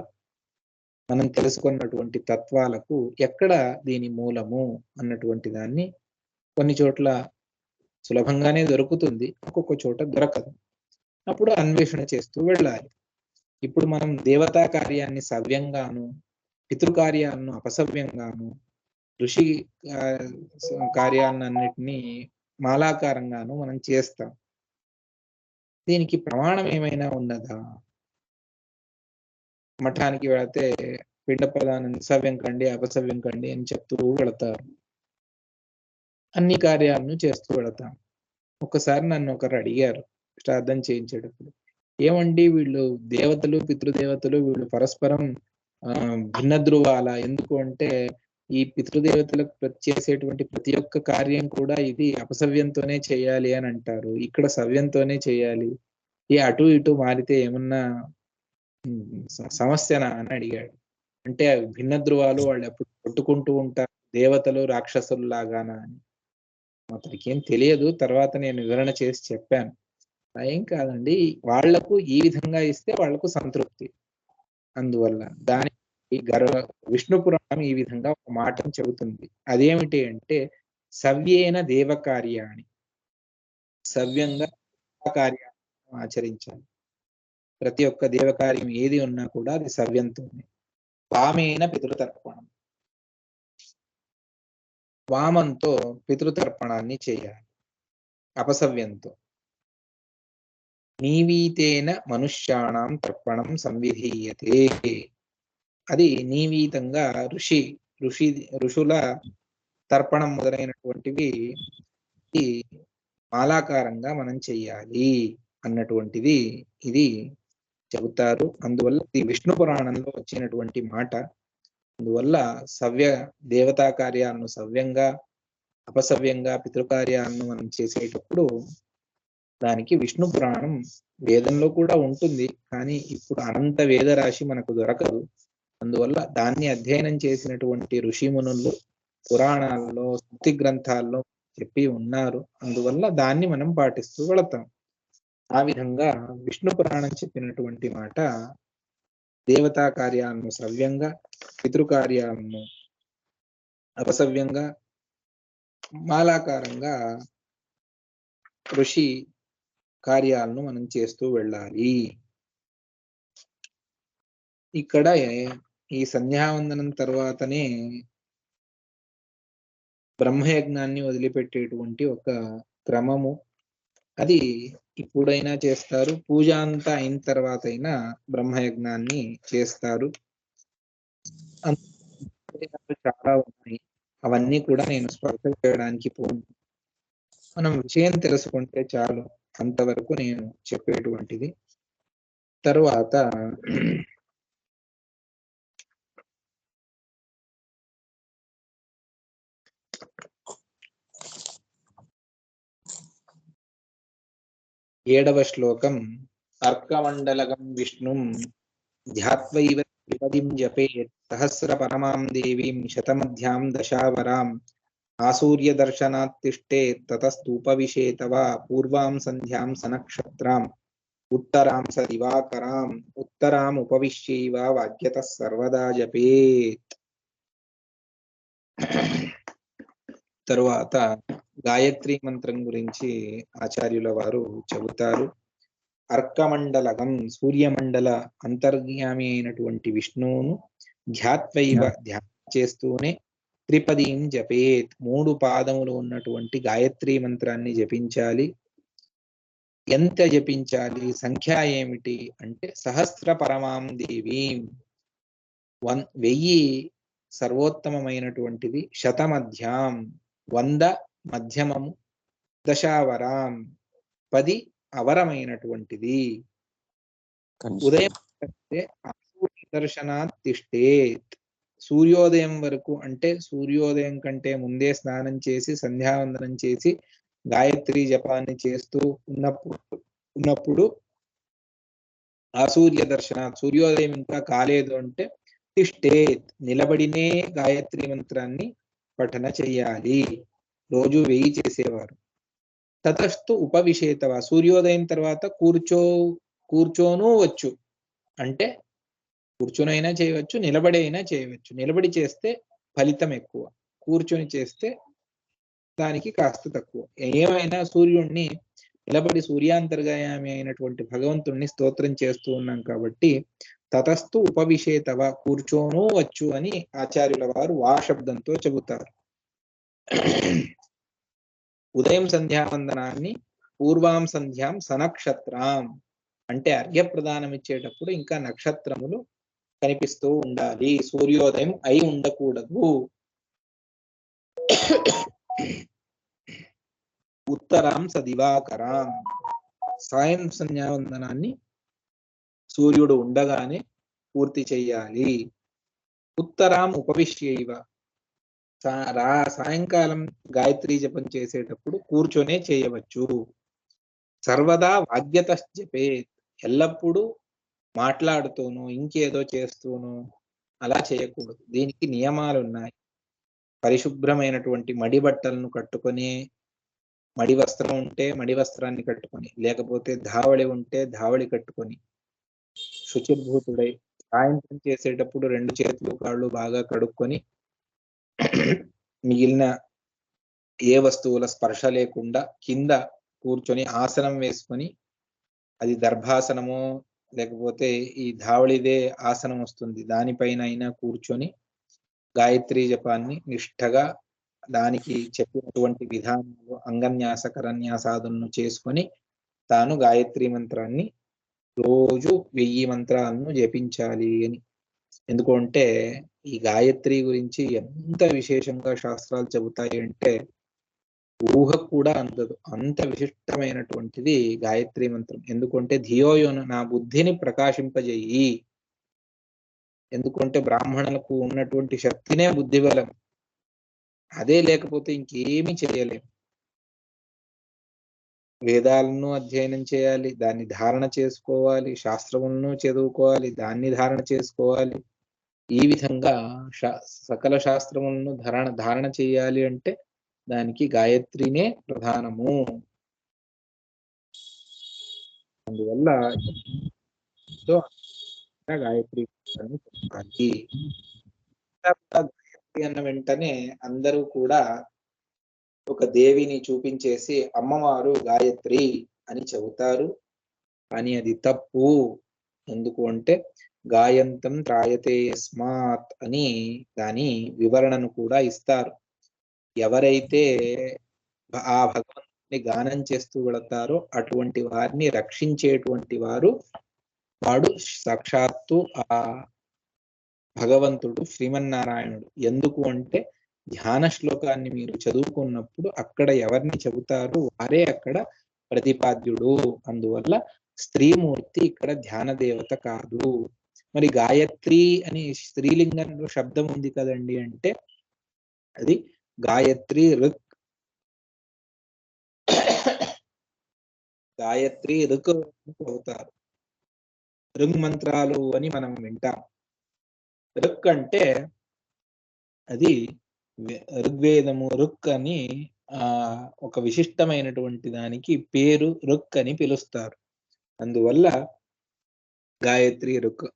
మనం తెలుసుకున్నటువంటి తత్వాలకు ఎక్కడ దీని మూలము అన్నటువంటి దాన్ని కొన్ని చోట్ల సులభంగానే దొరుకుతుంది, ఒక్కొక్క చోట దొరకదు. అప్పుడు అన్వేషణ చేస్తూ వెళ్ళాలి. ఇప్పుడు మనం దేవతా కార్యాన్ని సవ్యంగాను, పితృకార్యాలను అపసవ్యంగాను, ఋషి కార్యాలన్నిటినీ మాలాకారంగాను మనం చేస్తాం. దీనికి ప్రమాణం ఏమైనా ఉన్నదా? మఠానికి వెళితే పిండ ప్రదానాన్ని సవ్యం కండి, అపసవ్యం కండి అని చెప్తూ వెళతారు. అన్ని కార్యాలను చేస్తూ వెళతాం. ఒకసారి నన్ను ఒకరు అడిగారు శ్రాద్ధం చేయించేటప్పుడు, ఏమండి వీళ్ళు దేవతలు పితృదేవతలు వీళ్ళు పరస్పరం భిన్న ధ్రువాల, ఎందుకు అంటే ఈ పితృదేవతలకు చేసేటువంటి ప్రతి ఒక్క కార్యం కూడా ఇది అపసవ్యంతోనే చేయాలి అని అంటారు, ఇక్కడ సవ్యంతోనే చేయాలి, ఈ అటు ఇటు మారితే ఏమన్నా సమస్యనా అని అడిగాడు. అంటే అవి భిన్న ధ్రువాలు, వాళ్ళు ఎప్పుడు కొట్టుకుంటూ ఉంటారు, దేవతలు రాక్షసులు లాగానా అని. అతనికి ఏం తెలియదు, తర్వాత నేను వివరణ చేసి చెప్పాను. ఏం కాదండి, వాళ్లకు ఈ విధంగా ఇస్తే వాళ్లకు సంతృప్తి. అందువల్ల దాని విష్ణు పురాణం ఈ విధంగా ఒక మాటను చెబుతుంది. అదేమిటి అంటే సవ్యేన దేవకార్యాన్ని, సవ్యంగా కార్యాన్ని ఆచరించాలి. ప్రతి ఒక్క దేవకార్యం ఏది ఉన్నా కూడా అది సవ్యంతోనే. వామేన పితృతర్పణం, వామంతో పితృతర్పణాన్ని చేయాలి అపసవ్యంతో. నీవీతేన మనుష్యాణం తర్పణం సంవిధీయతే, అది నీవీతంగా ఋషుల తర్పణం మొదలైనటువంటివి ఈ మాలాకారంగా మనం చెయ్యాలి అన్నటువంటిది ఇది చెబుతారు. అందువల్ల ఇది విష్ణు పురాణంలో వచ్చినటువంటి మాట. అందువల్ల దేవతా కార్యాలను సవ్యంగా, అపసవ్యంగా పితృకార్యాలను మనం చేసేటప్పుడు దానికి విష్ణు పురాణం వేదంలో కూడా ఉంటుంది, కానీ ఇప్పుడు అనంత వేదరాశి మనకు దొరకదు. అందువల్ల దాన్ని అధ్యయనం చేసినటువంటి ఋషిమునులు పురాణాల్లో, స్మృతి గ్రంథాల్లో చెప్పి ఉన్నారు. అందువల్ల దాన్ని మనం పాటిస్తూ వెళతాం. ఆ విధంగా విష్ణు పురాణం చెప్పినటువంటి మాట, దేవతా కార్యాలను సవ్యంగా, పితృకార్యాలను అపసవ్యంగా, మాలాకారంగా ఋషి కార్యాలను మనం చేస్తూ వెళ్ళాలి. ఇక్కడ ఈ సంధ్యావందనం తర్వాతనే బ్రహ్మయజ్ఞాన్ని వదిలిపెట్టేటువంటి ఒక క్రమము, అది ఇప్పుడైనా చేస్తారు, పూజ అంతా అయిన తర్వాత అయినా బ్రహ్మయజ్ఞాన్ని చేస్తారు. చాలా ఉన్నాయి, అవన్నీ కూడా నేను స్పర్శ చేయడానికి పోను. మనం విషయం తెలుసుకుంటే చాలు, అంతవరకు నేను చెప్పేటువంటిది. తరువాత ఏడవ శ్లోకం. అర్కమండలగం విష్ణుం ధ్యాత్వైవ त्रिपदीं जपेत् सहस्र परमां देवीं शतमध्यां दशावराम् आसूर्यदर्शनात् तिष्ठेत् ततस्तूपविशेत वा पूर्वां सन्ध्यां सनक्षत्राम् उत्तरां स दिवाकराम् उत्तराम् उपविश्यैव वाग्यतः सर्वदा जपेत्। తరువాత గాయత్రి మంత్రం గురించి ఆచార్యుల వారు చెబుతారు. అర్కమండలగం సూర్యమండల అంతర్యామి అయినటువంటి విష్ణువును ధ్యాత్వైవ ధ్యానం చేస్తూనే త్రిపదీం జపేత్ 3 పాదములు ఉన్నటువంటి గాయత్రి మంత్రాన్ని జపించాలి. ఎంత జపించాలి, సంఖ్య ఏమిటి అంటే సహస్ర పరమాం దేవీం 1000 సర్వోత్తమమైనటువంటిది, శతమధ్యాం 100 మధ్యమము, దశావరాం 10 అవరమైనటువంటిది. ఉదయం దర్శనాత్ తిష్టేత్ సూర్యోదయం వరకు అంటే సూర్యోదయం కంటే ముందే స్నానం చేసి సంధ్యావందనం చేసి గాయత్రి జపాన్ని చేస్తూ ఉన్నప్పుడు ఆ సూర్య దర్శనాత్ సూర్యోదయం ఇంకా కాలేదు అంటే తిష్టేత్ నిలబడినే గాయత్రి మంత్రాన్ని పఠన చెయ్యాలి. రోజు 1000 చేసేవారు. తతస్థు ఉపవిశేతవ సూర్యోదయం తర్వాత కూర్చోను వచ్చు అంటే కూర్చొనైనా చేయవచ్చు, నిలబడైనా చేయవచ్చు. నిలబడి చేస్తే ఫలితం ఎక్కువ, కూర్చొని చేస్తే దానికి కాస్త తక్కువ. ఏమైనా సూర్యుడిని నిలబడి సూర్యాంతర్గాయామి అయినటువంటి భగవంతుణ్ణి స్తోత్రం చేస్తూ ఉన్నాం కాబట్టి తతస్థు ఉపవిశేతవ కూర్చోను వచ్చు అని ఆచార్యుల వారు వా శబ్దంతో చెబుతారు. ఉదయం సంధ్యావందనాన్ని పూర్వాం సంధ్యాం సనక్షత్రాం అంటే అర్ఘ్యప్రదానం ఇచ్చేటప్పుడు ఇంకా నక్షత్రములు కనిపిస్తూ ఉండాలి, సూర్యోదయం అయి ఉండకూడదు. ఉత్తరాం సదివాకరాం సాయం సంధ్యావందనాన్ని సూర్యుడు ఉండగానే పూర్తి చెయ్యాలి. ఉత్తరాం ఉపవిశ్యైవ సాయంకాలం గాయత్రి జపం చేసేటప్పుడు కూర్చొనే చేయవచ్చు. సర్వదా వాగ్యత జపేత్ ఎల్లప్పుడూ మాట్లాడుతూను ఇంకేదో చేస్తూను అలా చేయకూడదు. దీనికి నియమాలు ఉన్నాయి. పరిశుభ్రమైనటువంటి మడి బట్టలను కట్టుకొని, మడి వస్త్రం ఉంటే మడి వస్త్రాన్ని కట్టుకొని, లేకపోతే ధావళి ఉంటే ధావళి కట్టుకొని శుచిర్భూతుడై సాయంత్రం చేసేటప్పుడు 2 చేతులు కాళ్ళు బాగా కడుక్కొని మిగిలిన ఏ వస్తువుల స్పర్శ లేకుండా కింద కూర్చొని ఆసనం వేసుకొని, అది దర్భాసనమో లేకపోతే ఈ ధావళిదే ఆసనం వస్తుంది, దానిపైన అయినా కూర్చొని గాయత్రి జపాన్ని నిష్ఠగా దానికి చెప్పినటువంటి విధానాలు అంగన్యాస కరన్యాసాదులను చేసుకొని తాను గాయత్రి మంత్రాన్ని రోజు 1000 మంత్రాలను జపించాలి అని. ఎందుకంటే ఈ గాయత్రి గురించి ఎంత విశేషంగా శాస్త్రాలు చెబుతాయి అంటే ఊహ కూడా అందదు, అంత విశిష్టమైనటువంటిది గాయత్రి మంత్రం. ఎందుకంటే ధియోయోన నా బుద్ధిని ప్రకాశింపజేయి. ఎందుకంటే బ్రాహ్మణులకు ఉన్నటువంటి శక్తినే బుద్ధి బలం, అదే లేకపోతే ఇంకేమీ చేయలేం. వేదాలను అధ్యయనం చేయాలి, దాన్ని ధారణ చేసుకోవాలి, శాస్త్రములను చదువుకోవాలి, దాన్ని ధారణ చేసుకోవాలి. ఈ విధంగా సకల శాస్త్రములను ధారణ చేయాలి అంటే దానికి గాయత్రినే ప్రధానము. అందువల్ల గాయత్రి చెప్పాలి. గాయత్రి అన్న వెంటనే అందరూ కూడా ఒక దేవిని చూపించేసి అమ్మవారు గాయత్రి అని చెబుతారు. కానీ అది తప్పు. ఎందుకు అంటే గాయంతం త్రాయతే యస్మాత్ అని దాని వివరణను కూడా ఇస్తారు. ఎవరైతే ఆ భగవంతుని గానం చేస్తూ వెళతారో అటువంటి వారిని రక్షించేటువంటి వాడు సాక్షాత్తు ఆ భగవంతుడు శ్రీమన్నారాయణుడు. ఎందుకు అంటే ధ్యాన శ్లోకాన్ని మీరు చదువుకున్నప్పుడు అక్కడ ఎవరిని చెబుతారు వారే అక్కడ ప్రతిపాద్యుడు. అందువల్ల స్త్రీమూర్తి ఇక్కడ ధ్యాన దేవత కాదు. మరి గాయత్రి అని స్త్రీలింగంలో శబ్దం ఉంది కదండి అంటే అది గాయత్రి ఋక్. గాయత్రి ఋక్ అవుతారు. ఋగ్ మంత్రాలు అని మనం వింటాం. రుక్ అంటే అది ఋగ్వేదము రుక్ అని ఒక విశిష్టమైనటువంటి దానికి పేరు రుక్ అని పిలుస్తారు. అందువల్ల గాయత్రి రుక్.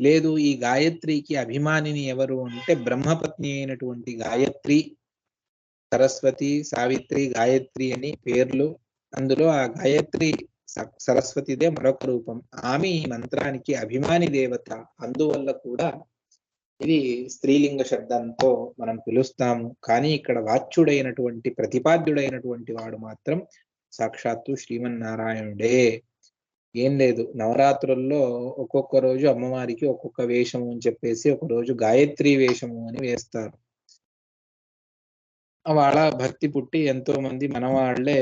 లేదు ఈ గాయత్రికి అభిమానిని ఎవరు అంటే బ్రహ్మపత్ని అయినటువంటి గాయత్రి, సరస్వతి, సావిత్రి, గాయత్రి అని పేర్లు. అందులో ఆ గాయత్రి సరస్వతిదే మరొక రూపం. ఆమె ఈ మంత్రానికి అభిమాని దేవత. అందువల్ల కూడా ఇది స్త్రీలింగ శబ్దంతో మనం పిలుస్తాము. కానీ ఇక్కడ వాచ్యుడైనటువంటి ప్రతిపాద్యుడైనటువంటి వాడు మాత్రం సాక్షాత్తు శ్రీమన్నారాయణుడే. ఏం లేదు, నవరాత్రుల్లో ఒక్కొక్క రోజు అమ్మవారికి ఒక్కొక్క వేషము అని చెప్పేసి ఒక రోజు గాయత్రి వేషము అని వేస్తారు. వాళ్ళ భక్తి పుట్టి ఎంతో మంది మనవాళ్లే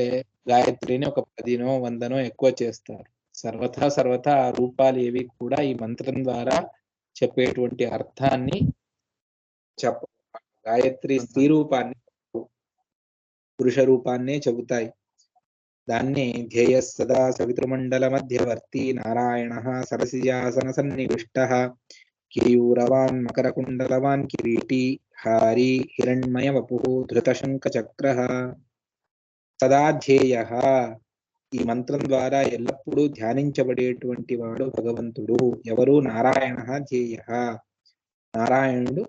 గాయత్రిని ఒక 10నో 100నో ఎక్కువ చేస్తారు. సర్వథా ఆ రూపాలు ఏవి కూడా ఈ మంత్రం ద్వారా చెప్పేటువంటి అర్థాన్ని గాయత్రి స్త్రీ రూపాన్ని, పురుష రూపాన్నే చెబుతాయి. దాన్ని ధ్యేయ సదా సవితృమండల మధ్యవర్తి నారాయణ సరసిజాసన సన్నివిష్ట కేయూరవాన్ మకరకుండలవాన్ కిరీటి హారి హిరణ్మయ వపు ధృతశంఖ చక్ర సదా ధ్యేయ. ఈ మంత్రం ద్వారా ఎల్లప్పుడూ ధ్యానించబడేటువంటి వాడు భగవంతుడు. ఎవరు? నారాయణ ధ్యేయ. నారాయణుడు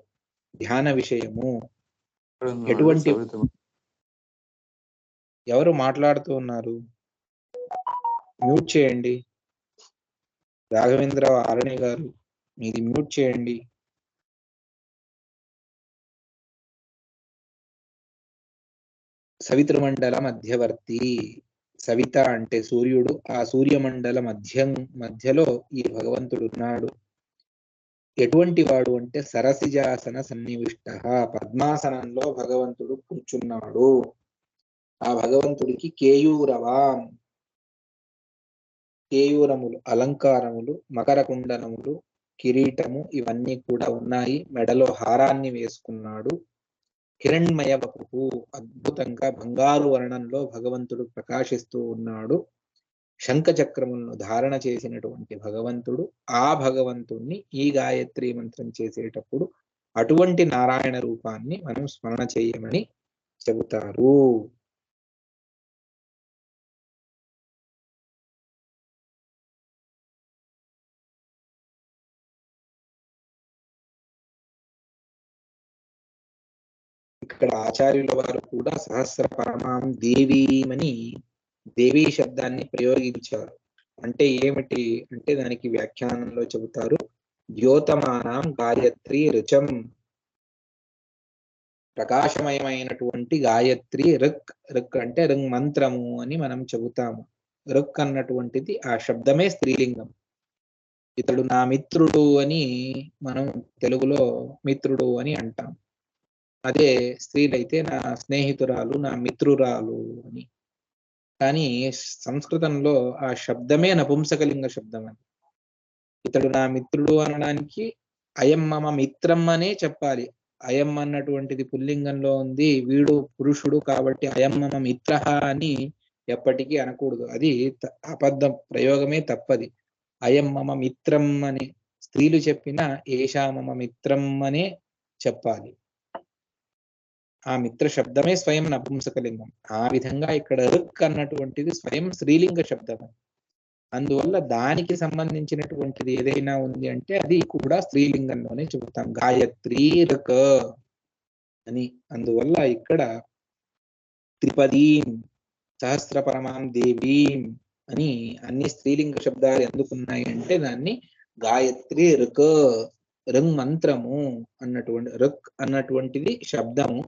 ధ్యాన విషయము. ఎటువంటి ఎవరు మాట్లాడుతూ ఉన్నారు? మ్యూట్ చేయండి. రాఘవేంద్ర ఆరణి గారు, మీది మ్యూట్ చేయండి. సవితృమండల మధ్యవర్తి. సవిత అంటే సూర్యుడు. ఆ సూర్యమండల మధ్యలో ఈ భగవంతుడు ఉన్నాడు. ఎటువంటి వాడు అంటే సరసిజాసన సన్నివిష్ట. పద్మాసనంలో భగవంతుడు కూర్చున్నాడు. ఆ భగవంతుడికి కేయూరవాన్, కేయూరములు అలంకారములు, మకర కుండలములు, కిరీటము ఇవన్నీ కూడా ఉన్నాయి. మెడలో హారాన్ని వేసుకున్నాడు. హిరణ్మయ వపుః, అద్భుతంగా బంగారు వర్ణంలో భగవంతుడు ప్రకాశిస్తూ ఉన్నాడు. శంఖ చక్రములను ధారణ చేసినటువంటి భగవంతుడు. ఆ భగవంతుణ్ణి ఈ గాయత్రి మంత్రం చేసేటప్పుడు అటువంటి నారాయణ రూపాన్ని మనం స్మరణ చేయమని చెబుతారు. ఇక్కడ ఆచార్యుల వారు కూడా సహస్ర పరమాం దేవీమని దేవీ శబ్దాన్ని ప్రయోగించారు. అంటే ఏమిటి అంటే దానికి వ్యాఖ్యానంలో చెబుతారు, ద్యోతమానాం గాయత్రి రుచం. ప్రకాశమయమైనటువంటి గాయత్రి రుక్. రుక్ అంటే రుంగ్ మంత్రము అని మనం చెబుతాము. రుక్ అన్నటువంటిది ఆ శబ్దమే స్త్రీలింగం. ఇతడు నా మిత్రుడు అని మనం తెలుగులో మిత్రుడు అని అంటాం. అదే స్త్రీలైతే నా స్నేహితురాలు, నా మిత్రురాలు అని. కానీ సంస్కృతంలో ఆ శబ్దమే నపుంసకలింగ శబ్దం అని. ఇతడు నా మిత్రుడు అనడానికి అయం మమ మిత్రం అనే చెప్పాలి. అయం అన్నటువంటిది పుల్లింగంలో ఉంది, వీడు పురుషుడు కాబట్టి అయం మమ మిత్ర అని ఎప్పటికీ అనకూడదు. అది అబద్ధం, ప్రయోగమే తప్పది. అయం మమ మిత్రం అని స్త్రీలు చెప్పినా ఏషా మమ మిత్రం అనే చెప్పాలి. ఆ మిత్ర శబ్దమే స్వయం నపుంసకలింగం. ఆ విధంగా ఇక్కడ రుక్ అన్నటువంటిది స్వయం స్త్రీలింగ శబ్దం. అందువల్ల దానికి సంబంధించినటువంటిది ఏదైనా ఉంది అంటే అది కూడా స్త్రీలింగంలోనే చెబుతాం, గాయత్రి రుక్ అని. అందువల్ల ఇక్కడ త్రిపదీం సహస్ర పరమాం దేవీం అని అన్ని స్త్రీలింగ శబ్దాలు ఎందుకున్నాయి అంటే దాన్ని గాయత్రి రుక్, రుంగ్ మంత్రము అన్నటువంటి, రుక్ అన్నటువంటిది శబ్దము,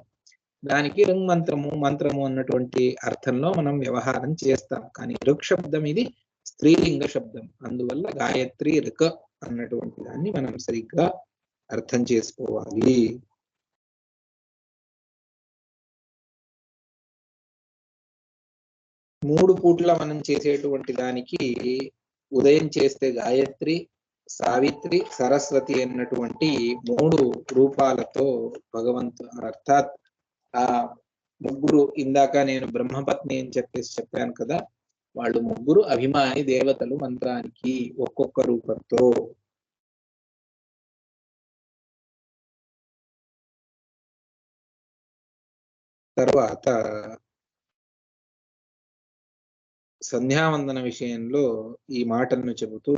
దానికి రుంగ్ మంత్రము అన్నటువంటి అర్థంలో మనం వ్యవహారం చేస్తాం. కానీ రుక్ శబ్దం ఇది స్త్రీలింగ శబ్దం. అందువల్ల గాయత్రి రుక్ అన్నటువంటి దాన్ని మనం సరిగ్గా అర్థం చేసుకోవాలి. మూడు పూట్ల మనం చేసేటువంటి దానికి ఉదయం చేస్తే గాయత్రి, సావిత్రి, సరస్వతి అన్నటువంటి మూడు రూపాలతో భగవంతు, అర్థాత్ ఆ ముగ్గురు, ఇందాక నేను బ్రహ్మపత్ని అని చెప్పాను కదా, వాళ్ళు ముగ్గురు అభిమాని దేవతలు మంత్రానికి ఒక్కొక్క రూపంతో. తర్వాత సంధ్యావందన విషయంలో ఈ మాటలను చెబుతూ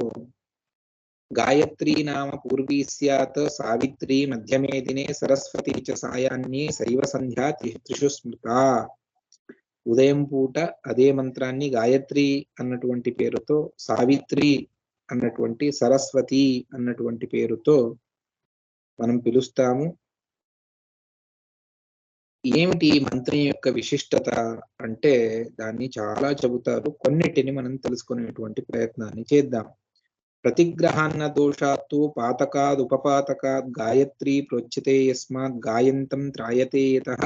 గాయత్రీ నామ పూర్వీ స్యాత్ సావిత్రి మధ్యమే దినే సరస్వతి చ సాయాన్యే శైవ సంధ్యా త్రిషు స్మృత. ఉదయం పూట అదే మంత్రాన్ని గాయత్రి అన్నటువంటి పేరుతో, సావిత్రి అన్నటువంటి, సరస్వతి అన్నటువంటి పేరుతో మనం పిలుస్తాము. ఏమిటి ఈ మంత్రం యొక్క విశిష్టత అంటే దాన్ని చాలా చెబుతారు. కొన్నిటిని మనం తెలుసుకునేటువంటి ప్రయత్నాన్ని చేద్దాం. ప్రతిగ్రహాన్న దోషాత్తు పాతకాద్ ఉపపాతకాద్ గాయత్రీ ప్రోచ్యతే యస్మాత్ గాయంతం త్రాయతే యతః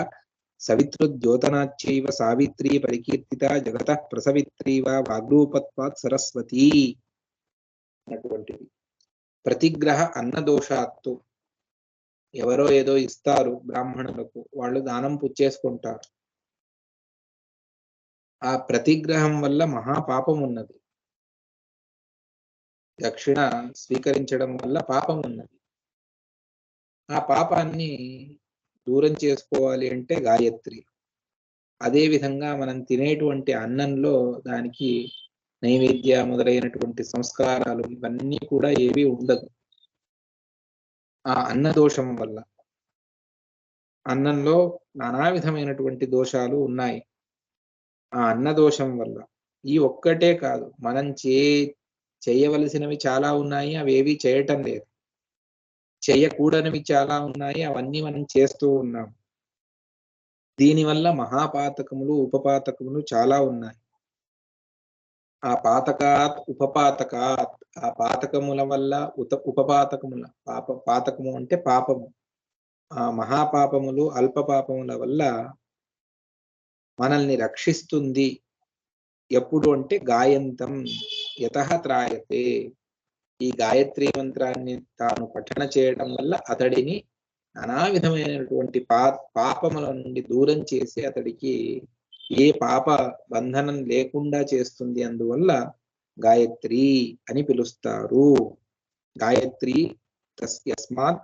సవితృద్యోతనాచ్చైవ సావిత్రీ పరికీర్తిత జగతః ప్రసవిత్రీవ వాగ్రూపత్వాత్ సరస్వతి అన్నటువంటిది. ప్రతిగ్రహ అన్న దోషాత్తు, ఎవరో ఏదో ఇస్తారు బ్రాహ్మణులకు, వాళ్ళు దానం పుచ్చేసుకుంటారు. ఆ ప్రతిగ్రహం వల్ల మహాపాపం ఉన్నది. దక్షిణ స్వీకరించడం వల్ల పాపం ఉన్నది. ఆ పాపాన్ని దూరం చేసుకోవాలి అంటే గాయత్రి. అదే విధంగా మనం తినేటువంటి అన్నంలో దానికి నైవేద్య మొదలైనటువంటి సంస్కారాలు ఇవన్నీ కూడా ఏవి ఉండదు. ఆ అన్న దోషం వల్ల, అన్నంలో నానా విధమైనటువంటి దోషాలు ఉన్నాయి. ఆ అన్న దోషం వల్ల ఈ ఒక్కటే కాదు, మనం చేయవలసినవి చాలా ఉన్నాయి, అవేవి చేయటం లేదు. చేయకూడనివి చాలా ఉన్నాయి, అవన్నీ మనం చేస్తూ ఉన్నాం. దీనివల్ల మహాపాతకములు ఉపపాతకములు చాలా ఉన్నాయి. ఆ పాతకాత్ ఉపపాతకాత్, ఆ పాతకముల వల్ల ఉపపాతకముల, పాతకము అంటే పాపము, ఆ మహాపాపములు అల్ప పాపముల వల్ల మనల్ని రక్షిస్తుంది. ఎప్పుడు అంటే గాయంతం యతః త్రాయతే, ఈ గాయత్రి మంత్రాన్ని తాను పఠన చేయడం వల్ల అతడిని నానా విధమైనటువంటి పాపముల నుండి దూరం చేసి అతడికి ఏ పాప బంధనం లేకుండా చేస్తుంది. అందువల్ల గాయత్రి అని పిలుస్తారు. గాయత్రి తస్మాత్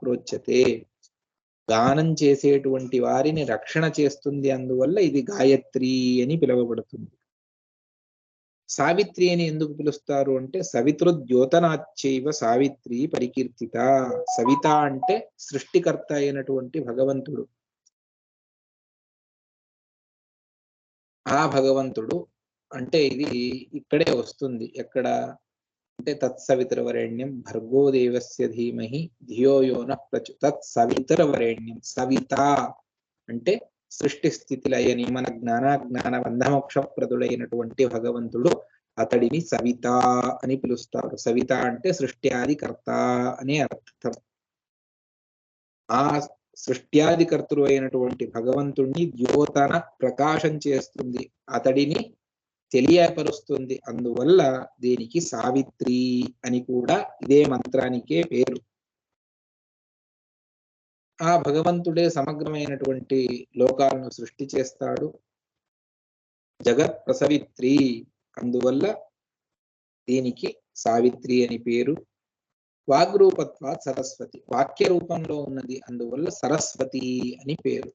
ప్రోచ్యతే, గానం చేసేటువంటి వారిని రక్షణ చేస్తుంది. అందువల్ల ఇది గాయత్రి అని పిలువబడుతుంది. సావిత్రి అని ఎందుకు పిలుస్తారు అంటే సవితృద్యోతనాచ్చైవ సావిత్రి పరికీర్తిత. సవిత అంటే సృష్టికర్త అయినటువంటి భగవంతుడు. ఆ భగవంతుడు అంటే ఇది ఇక్కడే వస్తుంది. ఎక్కడ అంటే తత్సవితరవరేణ్యం భర్గో దేవస్య ధీమహి ధియో యో నః ప్రచోదయాత్. తత్సవితరవరేణ్యం, సవిత అంటే సృష్టి స్థితి లయ నియమన జ్ఞాన బంధమోక్షప్రదుడైనటువంటి భగవంతుడు, అతడిని సవిత అని పిలుస్తారు. సవిత అంటే సృష్ట్యాదికర్త అనే అర్థం. ఆ సృష్ట్యాదికర్తలు అయినటువంటి భగవంతుణ్ణి ద్యోతన ప్రకాశం చేస్తుంది, అతడిని తెలియపరుస్తుంది. అందువల్ల దీనికి సావిత్రి అని కూడా ఇదే మంత్రానికే పేరు. ఆ భగవంతుడే సమగ్రమైనటువంటి లోకాలను సృష్టి చేస్తాడు. జగత్ ప్రసవిత్రి, అందువల్ల దీనికి సావిత్రి అని పేరు. వాగ్రూపత్వాత్ సరస్వతి, వాక్య రూపంలో ఉన్నది, అందువల్ల సరస్వతి అని పేరు.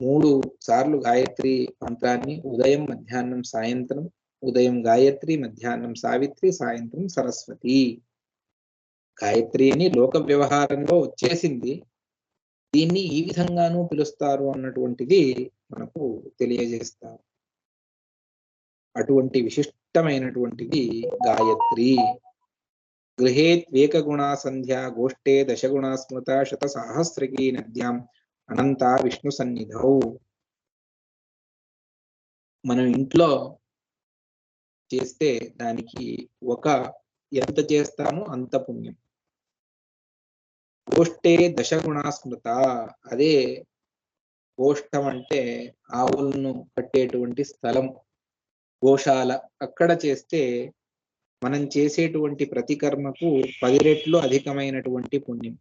3 సార్లు గాయత్రి మంత్రాన్ని ఉదయం మధ్యాహ్నం సాయంత్రం, ఉదయం గాయత్రి మధ్యాహ్నం సావిత్రి సాయంత్రం సరస్వతి. గాయత్రి అని లోక వ్యవహారంలో వచ్చేసింది. దీన్ని ఈ విధంగానూ పిలుస్తారు అన్నటువంటిది మనకు తెలియజేస్తారు. అటువంటి విశిష్టమైనటువంటిది గాయత్రి. గృహేత్వేకగుణా సంధ్యా గోష్ఠే దశగుణా స్మృత శతసహస్రకీ నద్యాం అనంత విష్ణు సన్నిధౌ. మనం ఇంట్లో చేస్తే దానికి ఎంత చేస్తామో అంత పుణ్యం. గోష్ఠే దశగుణా స్మృత, అదే గోష్ఠం అంటే ఆవులను కట్టేటువంటి స్థలం, గోశాల, అక్కడ చేస్తే మనం చేసేటువంటి ప్రతి కర్మకు 10 రెట్లు అధికమైనటువంటి పుణ్యం.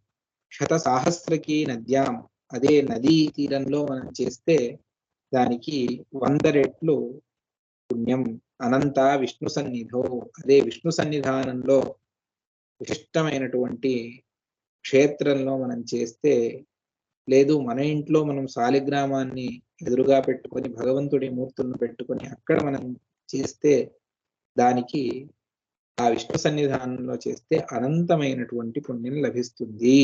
శతసహస్రకీ నద్యాం, అదే నదీ తీరంలో మనం చేస్తే దానికి 100 రెట్లు పుణ్యం. అనంత విష్ణు సన్నిధో, అదే విష్ణు సన్నిధానంలో విశిష్టమైనటువంటి క్షేత్రంలో మనం చేస్తే లేదు మన ఇంట్లో మనం శాలిగ్రామాన్ని ఎదురుగా పెట్టుకొని భగవంతుడి మూర్తులను పెట్టుకొని అక్కడ మనం చేస్తే దానికి ఆ విష్ణు సన్నిధానంలో చేస్తే అనంతమైనటువంటి పుణ్యం లభిస్తుంది.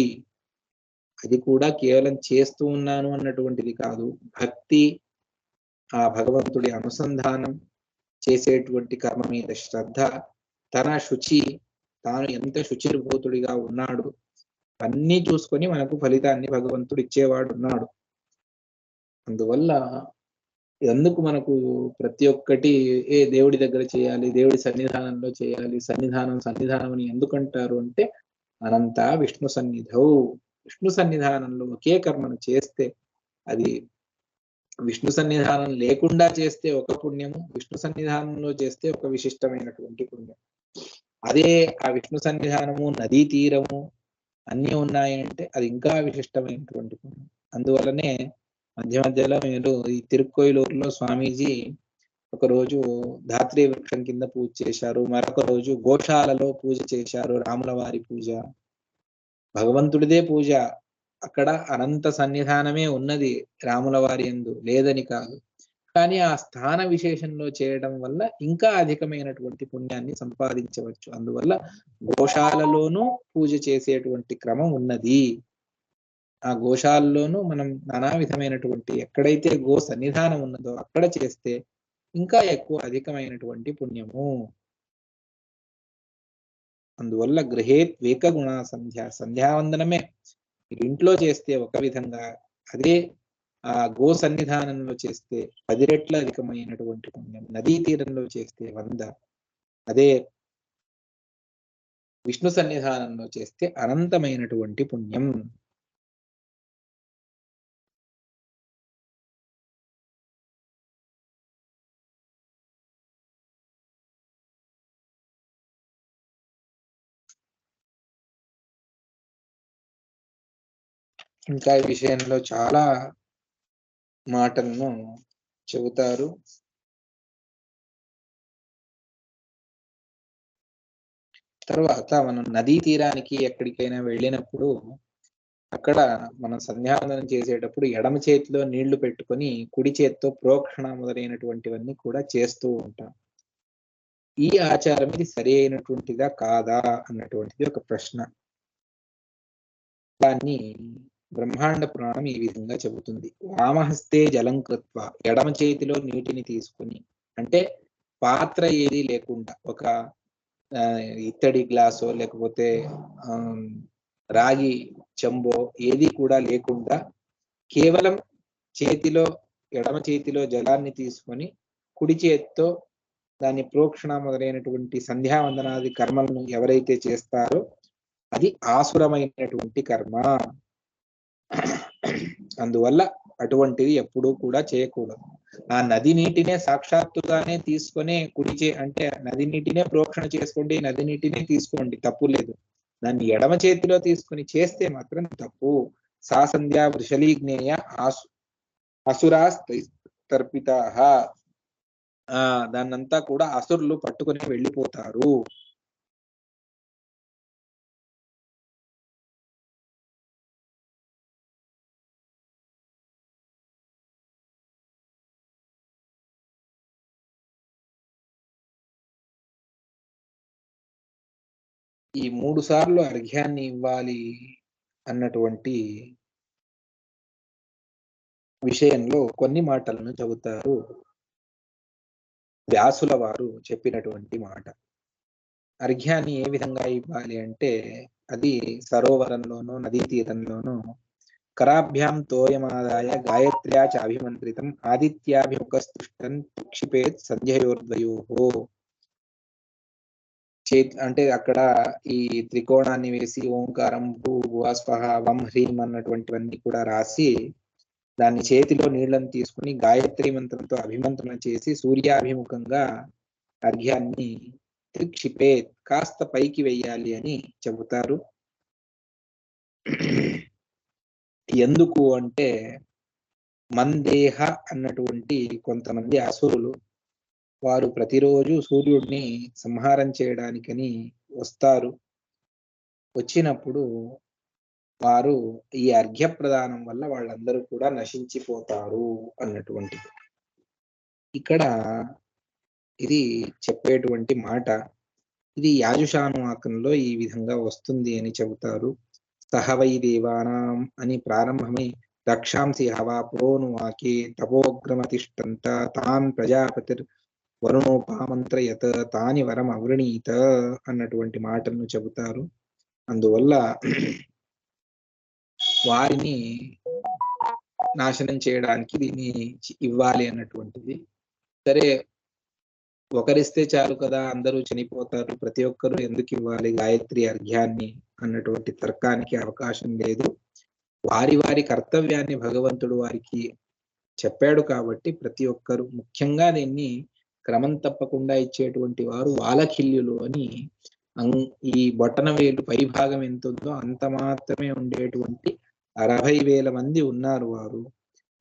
అది కూడా కేవలం చేస్తూ ఉన్నాను అన్నటువంటిది కాదు, భక్తి, ఆ భగవంతుడి అనుసంధానం, చేసేటువంటి కర్మ మీద శ్రద్ధ, తన శుచి, తాను ఎంత శుచిర్భూతుడిగా ఉన్నాడు అన్నీ చూసుకొని మనకు ఫలితాన్ని భగవంతుడు ఇచ్చేవాడు ఉన్నాడు. అందువల్ల ఎందుకు మనకు ప్రతి ఒక్కటి దేవుడి దగ్గర చేయాలి, దేవుడి సన్నిధానంలో చేయాలి, సన్నిధానం అని ఎందుకంటారు అంటే అనంత విష్ణు సన్నిధౌ, విష్ణు సన్నిధానంలో ఒకే కర్మను చేస్తే అది విష్ణు సన్నిధానం లేకుండా చేస్తే ఒక పుణ్యము, విష్ణు సన్నిధానంలో చేస్తే ఒక విశిష్టమైనటువంటి పుణ్యం. అదే ఆ విష్ణు సన్నిధానము, నదీ తీరము అన్నీ ఉన్నాయంటే అది ఇంకా విశిష్టమైనటువంటి పుణ్యం. అందువల్లనే మధ్య మధ్యలో మీరు ఈ తిరుక్కోయిలూరులో స్వామీజీ ఒకరోజు ధాత్రీ వృక్షం కింద పూజ చేశారు, మరొక రోజు గోశాలలో పూజ చేశారు, రాముల వారి పూజ, భగవంతుడిదే పూజ. అక్కడ అనంత సన్నిధానమే ఉన్నది రాముల వారి యందు, లేదని కాదు. కానీ ఆ స్థాన విశేషంలో చేయడం వల్ల ఇంకా అధికమైనటువంటి పుణ్యాన్ని సంపాదించవచ్చు. అందువల్ల గోశాలలోనూ పూజ చేసేటువంటి క్రమం ఉన్నది. ఆ గోశాలలోనూ మనం నానా విధమైనటువంటి ఎక్కడైతే గో సన్నిధానం ఉన్నదో అక్కడ చేస్తే ఇంకా ఎక్కువ అధికమైనటువంటి పుణ్యము. అందువల్ల గృహేత్ వేకగుణ సంధ్యావందనమే ఇంట్లో చేస్తే ఒక విధంగా, అదే ఆ గో సన్నిధానంలో చేస్తే 10 రెట్ల అధికమైనటువంటి పుణ్యం, నదీ తీరంలో చేస్తే 100, అదే విష్ణు సన్నిధానంలో చేస్తే అనంతమైనటువంటి పుణ్యం. ఇంకా ఈ విషయంలో చాలా మాటలను చెబుతారు. తర్వాత మనం నదీ తీరానికి ఎక్కడికైనా వెళ్ళినప్పుడు అక్కడ మనం సంధ్యావందనం చేసేటప్పుడు ఎడమ చేతిలో నీళ్లు పెట్టుకొని కుడి చేతితో ప్రోక్షణ మొదలైనటువంటివన్నీ కూడా చేస్తూ ఉంటాం. ఈ ఆచారం ఇది సరి అయినటువంటిదా కాదా అన్నటువంటిది ఒక ప్రశ్న. దాన్ని బ్రహ్మాండ పురాణం ఈ విధంగా చెబుతుంది. వామహస్తే జలం కృత్వ, ఎడమ చేతిలో నీటిని తీసుకుని, అంటే పాత్ర ఏది లేకుండా, ఒక ఇత్తడి గ్లాసో లేకపోతే రాగి చెంబో ఏది కూడా లేకుండా కేవలం చేతిలో, ఎడమ చేతిలో జలాన్ని తీసుకొని కుడి చేతితో దాన్ని ప్రోక్షణ మొదలైనటువంటి సంధ్యావందనాది కర్మలను ఎవరైతే చేస్తారో అది ఆసురమైనటువంటి కర్మ. అందువల్ల అటువంటిది ఎప్పుడూ కూడా చేయకూడదు. ఆ నది నీటినే సాక్షాత్తుగానే తీసుకొని అంటే నది నీటినే ప్రోక్షణ చేసుకోండి, నది నీటినే తీసుకోండి, తప్పు లేదు. దాన్ని ఎడమ చేతిలో తీసుకుని చేస్తే మాత్రం తప్పు. సా సంధ్యా వృషలీజ్ఞేయ అసురాస్తర్పితా, దాన్నంతా కూడా అసురులు పట్టుకొని వెళ్ళిపోతారు. ఈ 3 సార్లు అర్ఘ్యాన్ని ఇవ్వాలి అన్నటువంటి విషయంలో కొన్ని మాటలను చెబుతారు వ్యాసుల వారు చెప్పినటువంటి మాట. అర్ఘ్యాన్ని ఏ విధంగా ఇవ్వాలి అంటే అది సరోవరంలోనూ నదీ తీరంలోనూ కరాభ్యాం తోయమాదాయ గాయత్ర్యా చ అభిమంత్రితం ఆదిత్యాభిముఖస్తుష్టం క్షిపేత్ సంధ్యయోర్ద్వయోః. అంటే అక్కడ ఈ త్రికోణాన్ని వేసి ఓంకారం భూస్పహ వం హ్రీం అన్నటువంటివన్నీ కూడా రాసి దాన్ని చేతిలో నీళ్లను తీసుకుని గాయత్రి మంత్రంతో అభిమంత్రణ చేసి సూర్యాభిముఖంగా అర్ఘ్యాన్ని త్రిక్షిపేత్ కాస్త పైకి వెయ్యాలి అని చెబుతారు. ఎందుకు అంటే మందేహ అన్నటువంటి కొంతమంది అసురులు వారు ప్రతిరోజు సూర్యుడిని సంహారం చేయడానికని వస్తారు. వచ్చినప్పుడు వారు ఈ అర్ఘ్య ప్రదానం వల్ల వాళ్ళందరూ కూడా నశించిపోతారు అన్నటువంటిది. ఇక్కడ ఇది చెప్పేటువంటి మాట. ఇది యాజుషానువాకంలో ఈ విధంగా వస్తుంది అని చెబుతారు. సహవై దేవానాం అని ప్రారంభమై రక్షాంసి హవా పురోనువాకే తపోగ్రమతిష్టంత తాన్ ప్రజాపతిర్ వరుణోపామంత్రయత తాని వరం అవృణీత అన్నటువంటి మాటలను చెబుతారు. అందువల్ల వారిని నాశనం చేయడానికి దీన్ని ఇవ్వాలి అన్నటువంటిది. సరే, ఒకరిస్తే చాలు కదా, అందరూ చనిపోతారు, ప్రతి ఒక్కరూ ఎందుకు ఇవ్వాలి గాయత్రి అర్ఘ్యాన్ని అన్నటువంటి తర్కానికి అవకాశం లేదు. వారి వారి కర్తవ్యాన్ని భగవంతుడు వారికి చెప్పాడు కాబట్టి ప్రతి ఒక్కరు, ముఖ్యంగా దీన్ని క్రమం తప్పకుండా ఇచ్చేటువంటి వారు వాలఖిల్యులు అని, ఈ బొటన వేలు పైభాగం ఎంత ఉందో అంత మాత్రమే ఉండేటువంటి 60,000 మంది ఉన్నారు.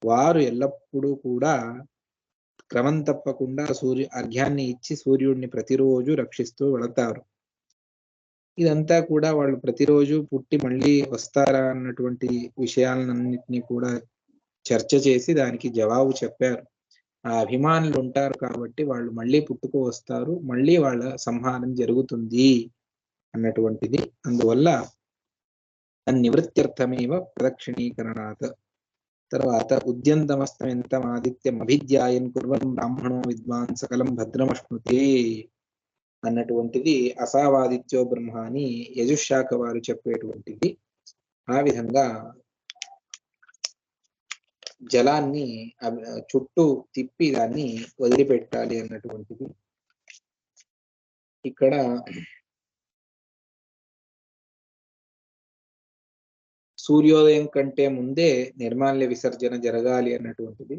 వారు ఎల్లప్పుడూ కూడా క్రమం తప్పకుండా అర్ఘ్యాన్ని ఇచ్చి సూర్యుడిని ప్రతిరోజు రక్షిస్తూ వెళతారు. ఇదంతా కూడా వాళ్ళు ప్రతిరోజు పుట్టి మళ్ళీ వస్తారా అన్నటువంటి విషయాలన్నింటినీ కూడా చర్చ చేసి దానికి జవాబు చెప్పారు. ఆ అభిమానులు ఉంటారు కాబట్టి వాళ్ళు మళ్ళీ పుట్టుకు వస్తారు, మళ్ళీ వాళ్ళ సంహారం జరుగుతుంది అన్నటువంటిది. అందువల్ల నివృత్త్యర్థమేవ ప్రదక్షిణీకరణాత్. తర్వాత ఉద్యంతమస్తమెంతం ఆదిత్యం అభిధ్యాయన్ కుర్వన్ బ్రాహ్మణో విద్వాన్ సకలం భద్రమశ్నుతే అన్నటువంటిది అసావాదిత్యో బ్రహ్మ అని యజుశాఖ వారు చెప్పేటువంటిది. ఆ విధంగా జలాన్ని చుట్టూ తిప్పి దాన్ని వదిలిపెట్టాలి అన్నటువంటిది. ఇక్కడ సూర్యోదయం కంటే ముందే నిర్మాల్య విసర్జన జరగాలి అన్నటువంటిది.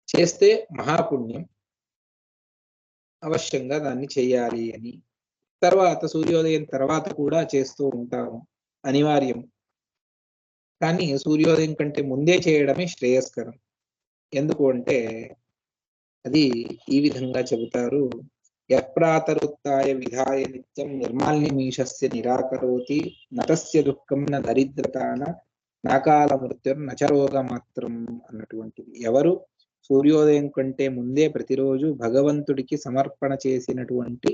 చేస్తే మహాపుణ్యం, అవశ్యంగా దాన్ని చేయాలి అని. తర్వాత సూర్యోదయం తర్వాత కూడా చేస్తూ ఉంటాము, అనివార్యం. కానీ సూర్యోదయం కంటే ముందే చేయడమే శ్రేయస్కరం. ఎందుకు అంటే అది ఈ విధంగా చెబుతారు. యప్రాతరుత్తాయ విధాయ నిత్యం నిర్మాల్యమీశస్య నిరాకరోతి నతస్య దుఃఖం న దరిద్రతాన నాకాల మృత్యుర్ నచరోగ మాత్రం అన్నటువంటిది. ఎవరు సూర్యోదయం కంటే ముందే ప్రతిరోజు భగవంతుడికి సమర్పణ చేసినటువంటి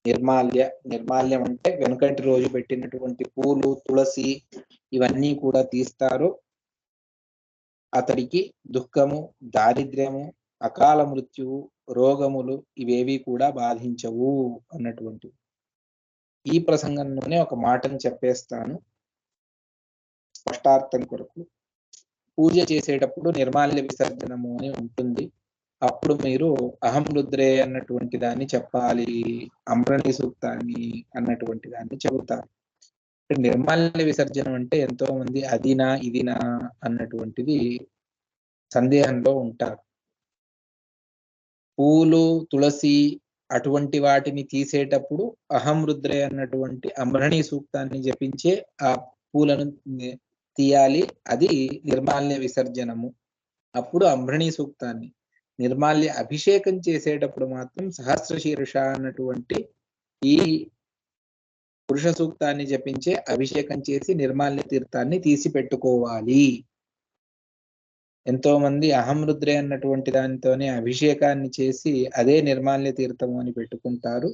నిర్మాల్యం అంటే వెనుకటి రోజు పెట్టినటువంటి పూలు, తులసి ఇవన్నీ కూడా తీస్తారో అతడికి దుఃఖము, దారిద్ర్యము, అకాల మృత్యువు, రోగములు ఇవేవి కూడా బాధించవు అన్నటువంటి. ఈ ప్రసంగంలోనే ఒక మాటను చెప్పేస్తాను స్పష్టార్థం కొరకు. పూజ చేసేటప్పుడు నిర్మాల్య విసర్జనము అని ఉంటుంది. అప్పుడు మీరు అహం రుద్రే అన్నటువంటి దాన్ని చెప్పాలి, అమృణి సూక్తాన్ని అన్నటువంటి దాన్ని చెబుతారు. నిర్మాల్య విసర్జనం అంటే ఎంతో మంది అదినా ఇదినా అన్నటువంటిది సందేహంలో ఉంటారు. పూలు, తులసి అటువంటి వాటిని తీసేటప్పుడు అహం రుద్రే అన్నటువంటి అమృణి సూక్తాన్ని జపించే ఆ పూలను తీయాలి. అది నిర్మాల్య విసర్జనము. అప్పుడు అమృణి సూక్తాన్ని, నిర్మాల్య అభిషేకం చేసేటప్పుడు మాత్రం సహస్రశీర్ష అన్నటువంటి ఈ పురుష సూక్తాన్ని జపించే అభిషేకం చేసి నిర్మాల్య తీర్థాన్ని తీసి పెట్టుకోవాలి. ఎంతో మంది అహం రుద్రే అన్నటువంటి దానితోనే అభిషేకాన్ని చేసి అదే నిర్మాల్య తీర్థము అని పెట్టుకుంటారు.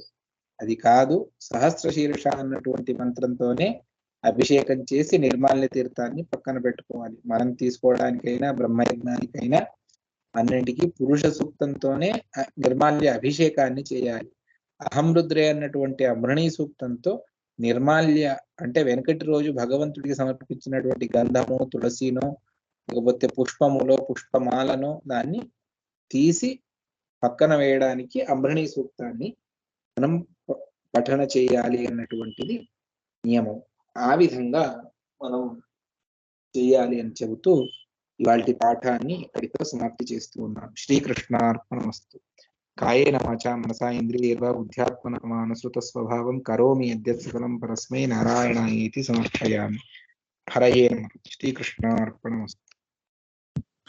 అది కాదు, సహస్రశీర్ష అన్నటువంటి మంత్రంతోనే అభిషేకం చేసి నిర్మాల్య తీర్థాన్ని పక్కన పెట్టుకోవాలి. మనం తీసుకోవడానికైనా బ్రహ్మయజ్ఞానికైనా అన్నింటికి పురుష సూక్తంతోనే నిర్మాల్య అభిషేకాన్ని చేయాలి. అహం రుద్రే అన్నటువంటి అమృణి సూక్తంతో నిర్మాల్య అంటే వెనకటి రోజు భగవంతుడికి సమర్పించినటువంటి గంధము, తులసినో లేకపోతే పుష్పములో పుష్పమాలను దాన్ని తీసి పక్కన వేయడానికి అమృణి సూక్తాన్ని మనం పఠన చేయాలి అన్నటువంటిది నియమం. ఆ విధంగా మనం చేయాలి అని చెబుతూ ఇవాల్టి పాఠాన్ని ఇక్కడితో సమాప్తి చేస్తూ ఉన్నాం. శ్రీకృష్ణార్పణమస్తు. కాయేన వాచా మనసా ఇంద్రియైర్వా బుద్ధ్యాత్మనమానుసృత స్వభావం కరోమి యద్యత్ సకలం పరస్మై నారాయణాయేతి సమర్పయామి. హరయే నమః. శ్రీకృష్ణార్పణమస్తు.